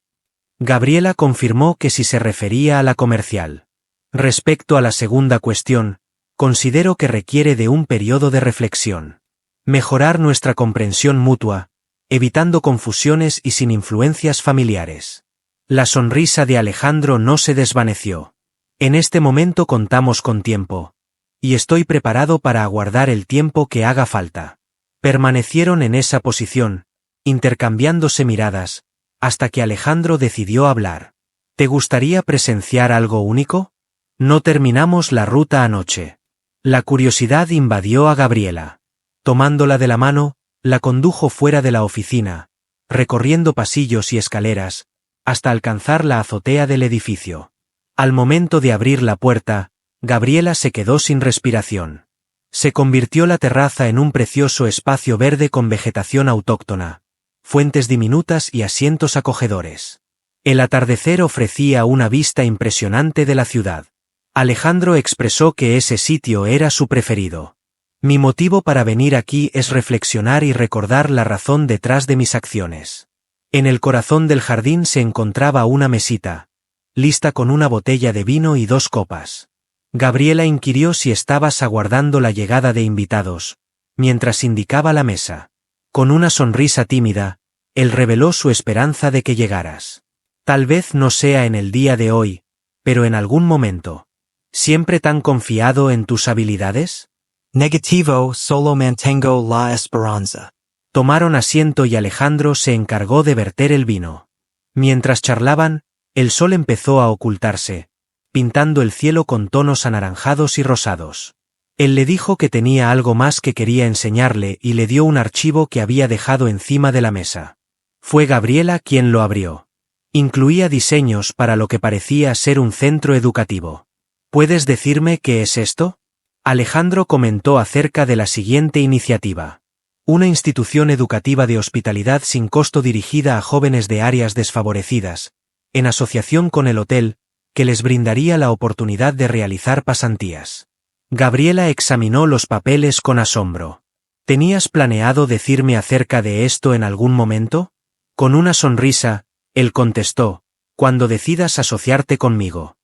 Gabriela confirmó que si se refería a la comercial. «Respecto a la segunda cuestión, considero que requiere de un periodo de reflexión. Mejorar nuestra comprensión mutua, evitando confusiones y sin influencias familiares». La sonrisa de Alejandro no se desvaneció. «En este momento contamos con tiempo, y estoy preparado para aguardar el tiempo que haga falta». Permanecieron en esa posición, intercambiándose miradas, hasta que Alejandro decidió hablar. ¿Te gustaría presenciar algo único? No terminamos la ruta anoche. La curiosidad invadió a Gabriela. Tomándola de la mano, la condujo fuera de la oficina, recorriendo pasillos y escaleras, hasta alcanzar la azotea del edificio. Al momento de abrir la puerta, Gabriela se quedó sin respiración. Se convirtió la terraza en un precioso espacio verde con vegetación autóctona, fuentes diminutas y asientos acogedores. El atardecer ofrecía una vista impresionante de la ciudad. Alejandro expresó que ese sitio era su preferido. Mi motivo para venir aquí es reflexionar y recordar la razón detrás de mis acciones. En el corazón del jardín se encontraba una mesita, lista con una botella de vino y 2 copas. Gabriela inquirió si estabas aguardando la llegada de invitados, mientras indicaba la mesa. Con una sonrisa tímida, él reveló su esperanza de que llegaras. Tal vez no sea en el día de hoy, pero en algún momento. ¿Siempre tan confiado en tus habilidades? Negativo, solo mantengo la esperanza. Tomaron asiento y Alejandro se encargó de verter el vino. Mientras charlaban, el sol empezó a ocultarse, pintando el cielo con tonos anaranjados y rosados. Él le dijo que tenía algo más que quería enseñarle y le dio un archivo que había dejado encima de la mesa. Fue Gabriela quien lo abrió. Incluía diseños para lo que parecía ser un centro educativo. ¿Puedes decirme qué es esto? Alejandro comentó acerca de la siguiente iniciativa. Una institución educativa de hospitalidad sin costo dirigida a jóvenes de áreas desfavorecidas, en asociación con el hotel, que les brindaría la oportunidad de realizar pasantías. Gabriela examinó los papeles con asombro. ¿Tenías planeado decirme acerca de esto en algún momento? Con una sonrisa, él contestó, cuando decidas asociarte conmigo.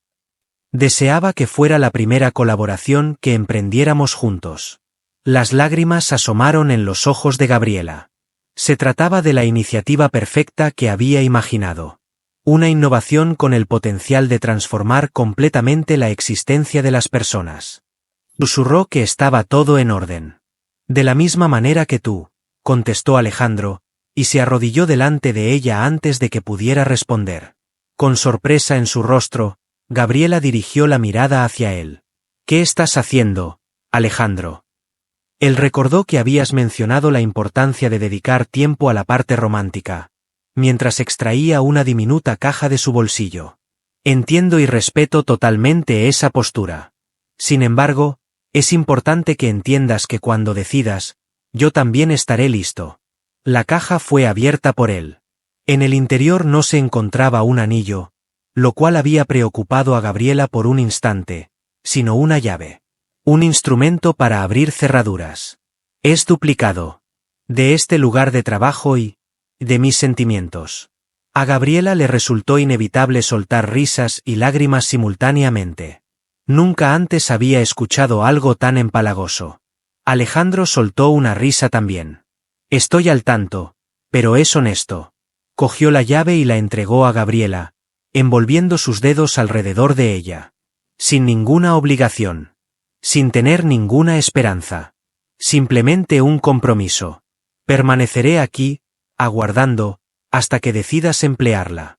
Deseaba que fuera la primera colaboración que emprendiéramos juntos. Las lágrimas asomaron en los ojos de Gabriela. Se trataba de la iniciativa perfecta que había imaginado. Una innovación con el potencial de transformar completamente la existencia de las personas. Susurró que estaba todo en orden. De la misma manera que tú, contestó Alejandro, y se arrodilló delante de ella antes de que pudiera responder. Con sorpresa en su rostro, Gabriela dirigió la mirada hacia él. ¿Qué estás haciendo, Alejandro? Él recordó que habías mencionado la importancia de dedicar tiempo a la parte romántica, mientras extraía una diminuta caja de su bolsillo. Entiendo y respeto totalmente esa postura. Sin embargo, es importante que entiendas que cuando decidas, yo también estaré listo. La caja fue abierta por él. En el interior no se encontraba un anillo, lo cual había preocupado a Gabriela por un instante, sino una llave. Un instrumento para abrir cerraduras. Es duplicado. De este lugar de trabajo y de mis sentimientos. A Gabriela le resultó inevitable soltar risas y lágrimas simultáneamente. Nunca antes había escuchado algo tan empalagoso. Alejandro soltó una risa también. Estoy al tanto, pero es honesto. Cogió la llave y la entregó a Gabriela, envolviendo sus dedos alrededor de ella. Sin ninguna obligación. Sin tener ninguna esperanza. Simplemente un compromiso. Permaneceré aquí, aguardando, hasta que decidas emplearla.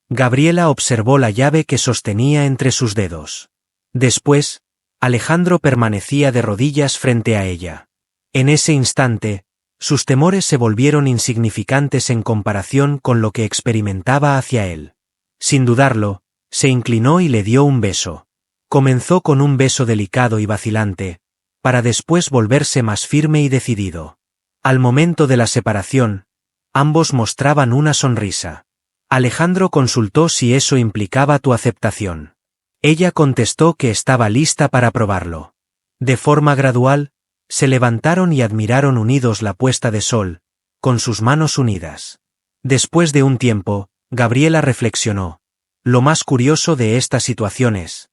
Gabriela observó la llave que sostenía entre sus dedos. Después, Alejandro permanecía de rodillas frente a ella. En ese instante, sus temores se volvieron insignificantes en comparación con lo que experimentaba hacia él. Sin dudarlo, se inclinó y le dio un beso. Comenzó con un beso delicado y vacilante, para después volverse más firme y decidido. Al momento de la separación, ambos mostraban una sonrisa. Alejandro consultó si eso implicaba tu aceptación. Ella contestó que estaba lista para probarlo. De forma gradual, se levantaron y admiraron unidos la puesta de sol, con sus manos unidas. Después de un tiempo, Gabriela reflexionó. Lo más curioso de esta situación es: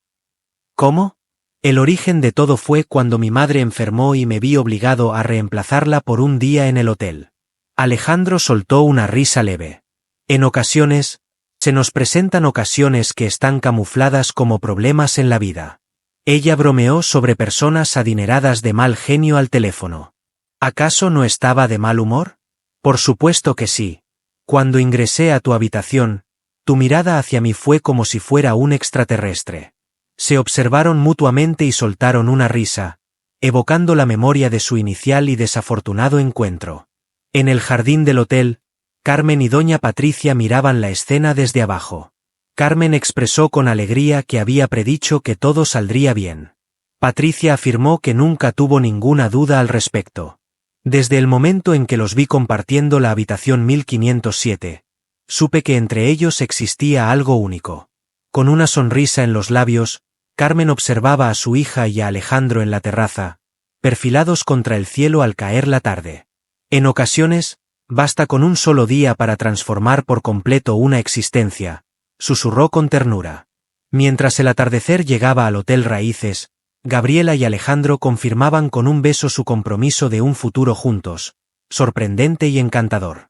¿cómo? El origen de todo fue cuando mi madre enfermó y me vi obligado a reemplazarla por un día en el hotel. Alejandro soltó una risa leve. En ocasiones, se nos presentan ocasiones que están camufladas como problemas en la vida. Ella bromeó sobre personas adineradas de mal genio al teléfono. ¿Acaso no estaba de mal humor? Por supuesto que sí. Cuando ingresé a tu habitación, tu mirada hacia mí fue como si fuera un extraterrestre. Se observaron mutuamente y soltaron una risa, evocando la memoria de su inicial y desafortunado encuentro. En el jardín del hotel, Carmen y doña Patricia miraban la escena desde abajo. Carmen expresó con alegría que había predicho que todo saldría bien. Patricia afirmó que nunca tuvo ninguna duda al respecto. Desde el momento en que los vi compartiendo la habitación 1507, supe que entre ellos existía algo único. Con una sonrisa en los labios, Carmen observaba a su hija y a Alejandro en la terraza, perfilados contra el cielo al caer la tarde. En ocasiones, basta con un solo día para transformar por completo una existencia, susurró con ternura. Mientras el atardecer llegaba al Hotel Raíces, Gabriela y Alejandro confirmaban con un beso su compromiso de un futuro juntos, sorprendente y encantador.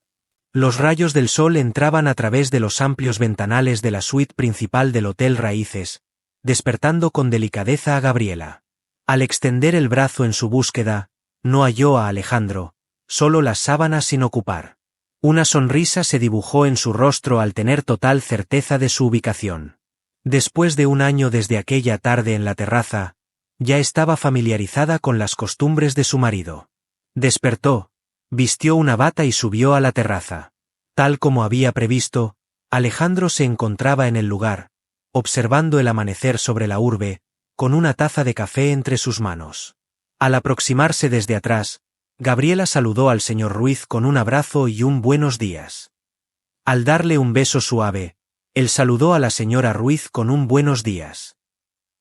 Los rayos del sol entraban a través de los amplios ventanales de la suite principal del Hotel Raíces, despertando con delicadeza a Gabriela. Al extender el brazo en su búsqueda, no halló a Alejandro, solo las sábanas sin ocupar. Una sonrisa se dibujó en su rostro al tener total certeza de su ubicación. Después de un año desde aquella tarde en la terraza, ya estaba familiarizada con las costumbres de su marido. Despertó, vistió una bata y subió a la terraza. Tal como había previsto, Alejandro se encontraba en el lugar, observando el amanecer sobre la urbe, con una taza de café entre sus manos. Al aproximarse desde atrás, Gabriela saludó al señor Ruiz con un abrazo y un buenos días. Al darle un beso suave, él saludó a la señora Ruiz con un buenos días.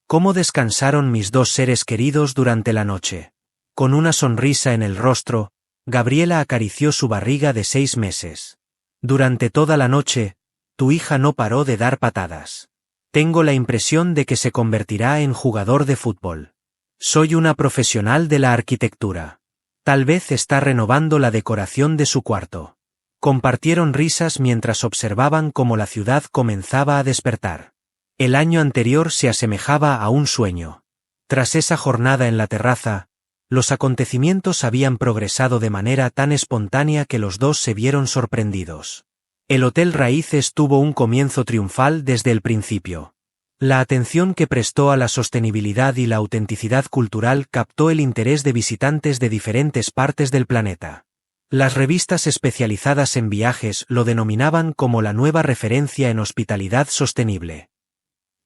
¿Cómo descansaron mis dos seres queridos durante la noche? Con una sonrisa en el rostro, Gabriela acarició su barriga de 6 meses. Durante toda la noche, tu hija no paró de dar patadas. Tengo la impresión de que se convertirá en jugador de fútbol. Soy una profesional de la arquitectura. Tal vez está renovando la decoración de su cuarto. Compartieron risas mientras observaban cómo la ciudad comenzaba a despertar. El año anterior se asemejaba a un sueño. Tras esa jornada en la terraza, los acontecimientos habían progresado de manera tan espontánea que los dos se vieron sorprendidos. El Hotel Raíces tuvo un comienzo triunfal desde el principio. La atención que prestó a la sostenibilidad y la autenticidad cultural captó el interés de visitantes de diferentes partes del planeta. Las revistas especializadas en viajes lo denominaban como la nueva referencia en hospitalidad sostenible.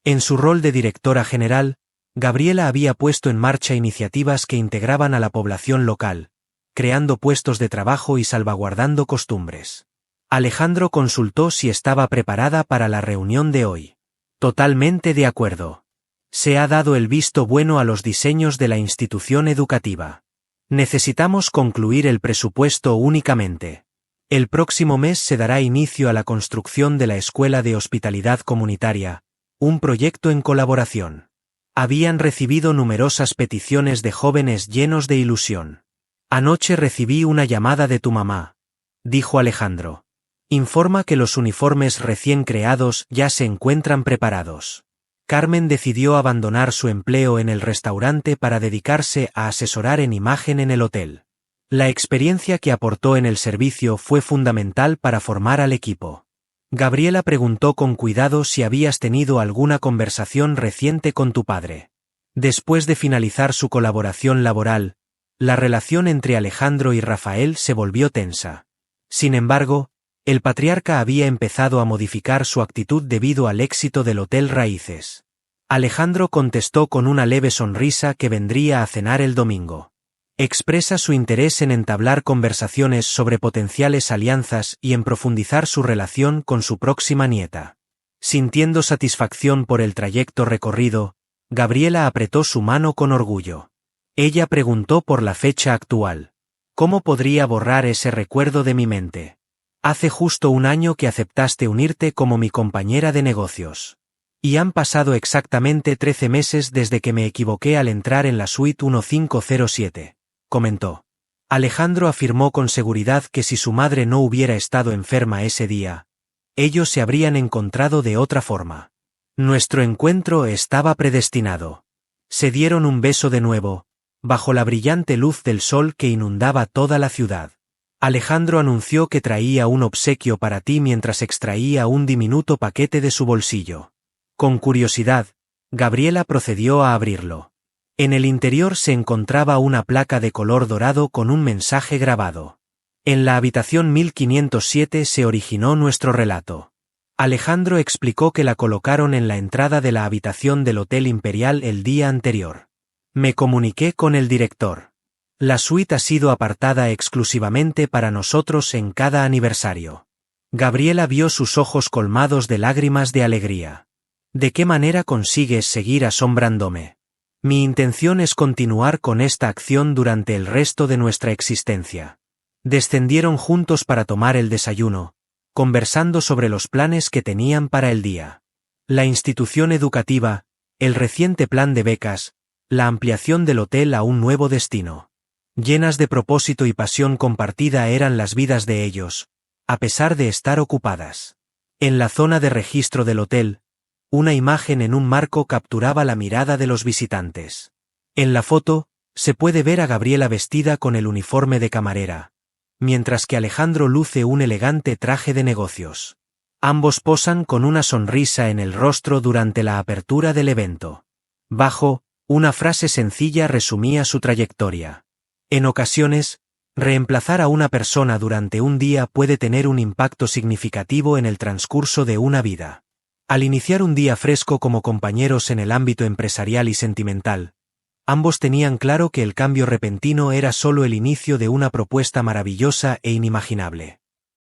En su rol de directora general, Gabriela había puesto en marcha iniciativas que integraban a la población local, creando puestos de trabajo y salvaguardando costumbres. Alejandro consultó si estaba preparada para la reunión de hoy. Totalmente de acuerdo. Se ha dado el visto bueno a los diseños de la institución educativa. Necesitamos concluir el presupuesto únicamente. El próximo mes se dará inicio a la construcción de la Escuela de Hospitalidad Comunitaria, un proyecto en colaboración. Habían recibido numerosas peticiones de jóvenes llenos de ilusión. Anoche recibí una llamada de tu mamá, dijo Alejandro. Informa que los uniformes recién creados ya se encuentran preparados. Carmen decidió abandonar su empleo en el restaurante para dedicarse a asesorar en imagen en el hotel. La experiencia que aportó en el servicio fue fundamental para formar al equipo. Gabriela preguntó con cuidado si habías tenido alguna conversación reciente con tu padre. Después de finalizar su colaboración laboral, la relación entre Alejandro y Rafael se volvió tensa. Sin embargo, el patriarca había empezado a modificar su actitud debido al éxito del Hotel Raíces. Alejandro contestó con una leve sonrisa que vendría a cenar el domingo. Expresa su interés en entablar conversaciones sobre potenciales alianzas y en profundizar su relación con su próxima nieta. Sintiendo satisfacción por el trayecto recorrido, Gabriela apretó su mano con orgullo. Ella preguntó por la fecha actual. ¿Cómo podría borrar ese recuerdo de mi mente? Hace justo un año que aceptaste unirte como mi compañera de negocios. Y han pasado exactamente 13 meses desde que me equivoqué al entrar en la suite 1507. Comentó. Alejandro afirmó con seguridad que si su madre no hubiera estado enferma ese día, ellos se habrían encontrado de otra forma. Nuestro encuentro estaba predestinado. Se dieron un beso de nuevo, bajo la brillante luz del sol que inundaba toda la ciudad. Alejandro anunció que traía un obsequio para ti mientras extraía un diminuto paquete de su bolsillo. Con curiosidad, Gabriela procedió a abrirlo. En el interior se encontraba una placa de color dorado con un mensaje grabado. En la habitación 1507 se originó nuestro relato. Alejandro explicó que la colocaron en la entrada de la habitación del Hotel Imperial el día anterior. Me comuniqué con el director. La suite ha sido apartada exclusivamente para nosotros en cada aniversario. Gabriela vio sus ojos colmados de lágrimas de alegría. ¿De qué manera consigues seguir asombrándome? Mi intención es continuar con esta acción durante el resto de nuestra existencia. Descendieron juntos para tomar el desayuno, conversando sobre los planes que tenían para el día. La institución educativa, el reciente plan de becas, la ampliación del hotel a un nuevo destino. Llenas de propósito y pasión compartida eran las vidas de ellos, a pesar de estar ocupadas. En la zona de registro del hotel, una imagen en un marco capturaba la mirada de los visitantes. En la foto, se puede ver a Gabriela vestida con el uniforme de camarera, mientras que Alejandro luce un elegante traje de negocios. Ambos posan con una sonrisa en el rostro durante la apertura del evento. Bajo, una frase sencilla resumía su trayectoria. En ocasiones, reemplazar a una persona durante un día puede tener un impacto significativo en el transcurso de una vida. Al iniciar un día fresco como compañeros en el ámbito empresarial y sentimental, ambos tenían claro que el cambio repentino era solo el inicio de una propuesta maravillosa e inimaginable.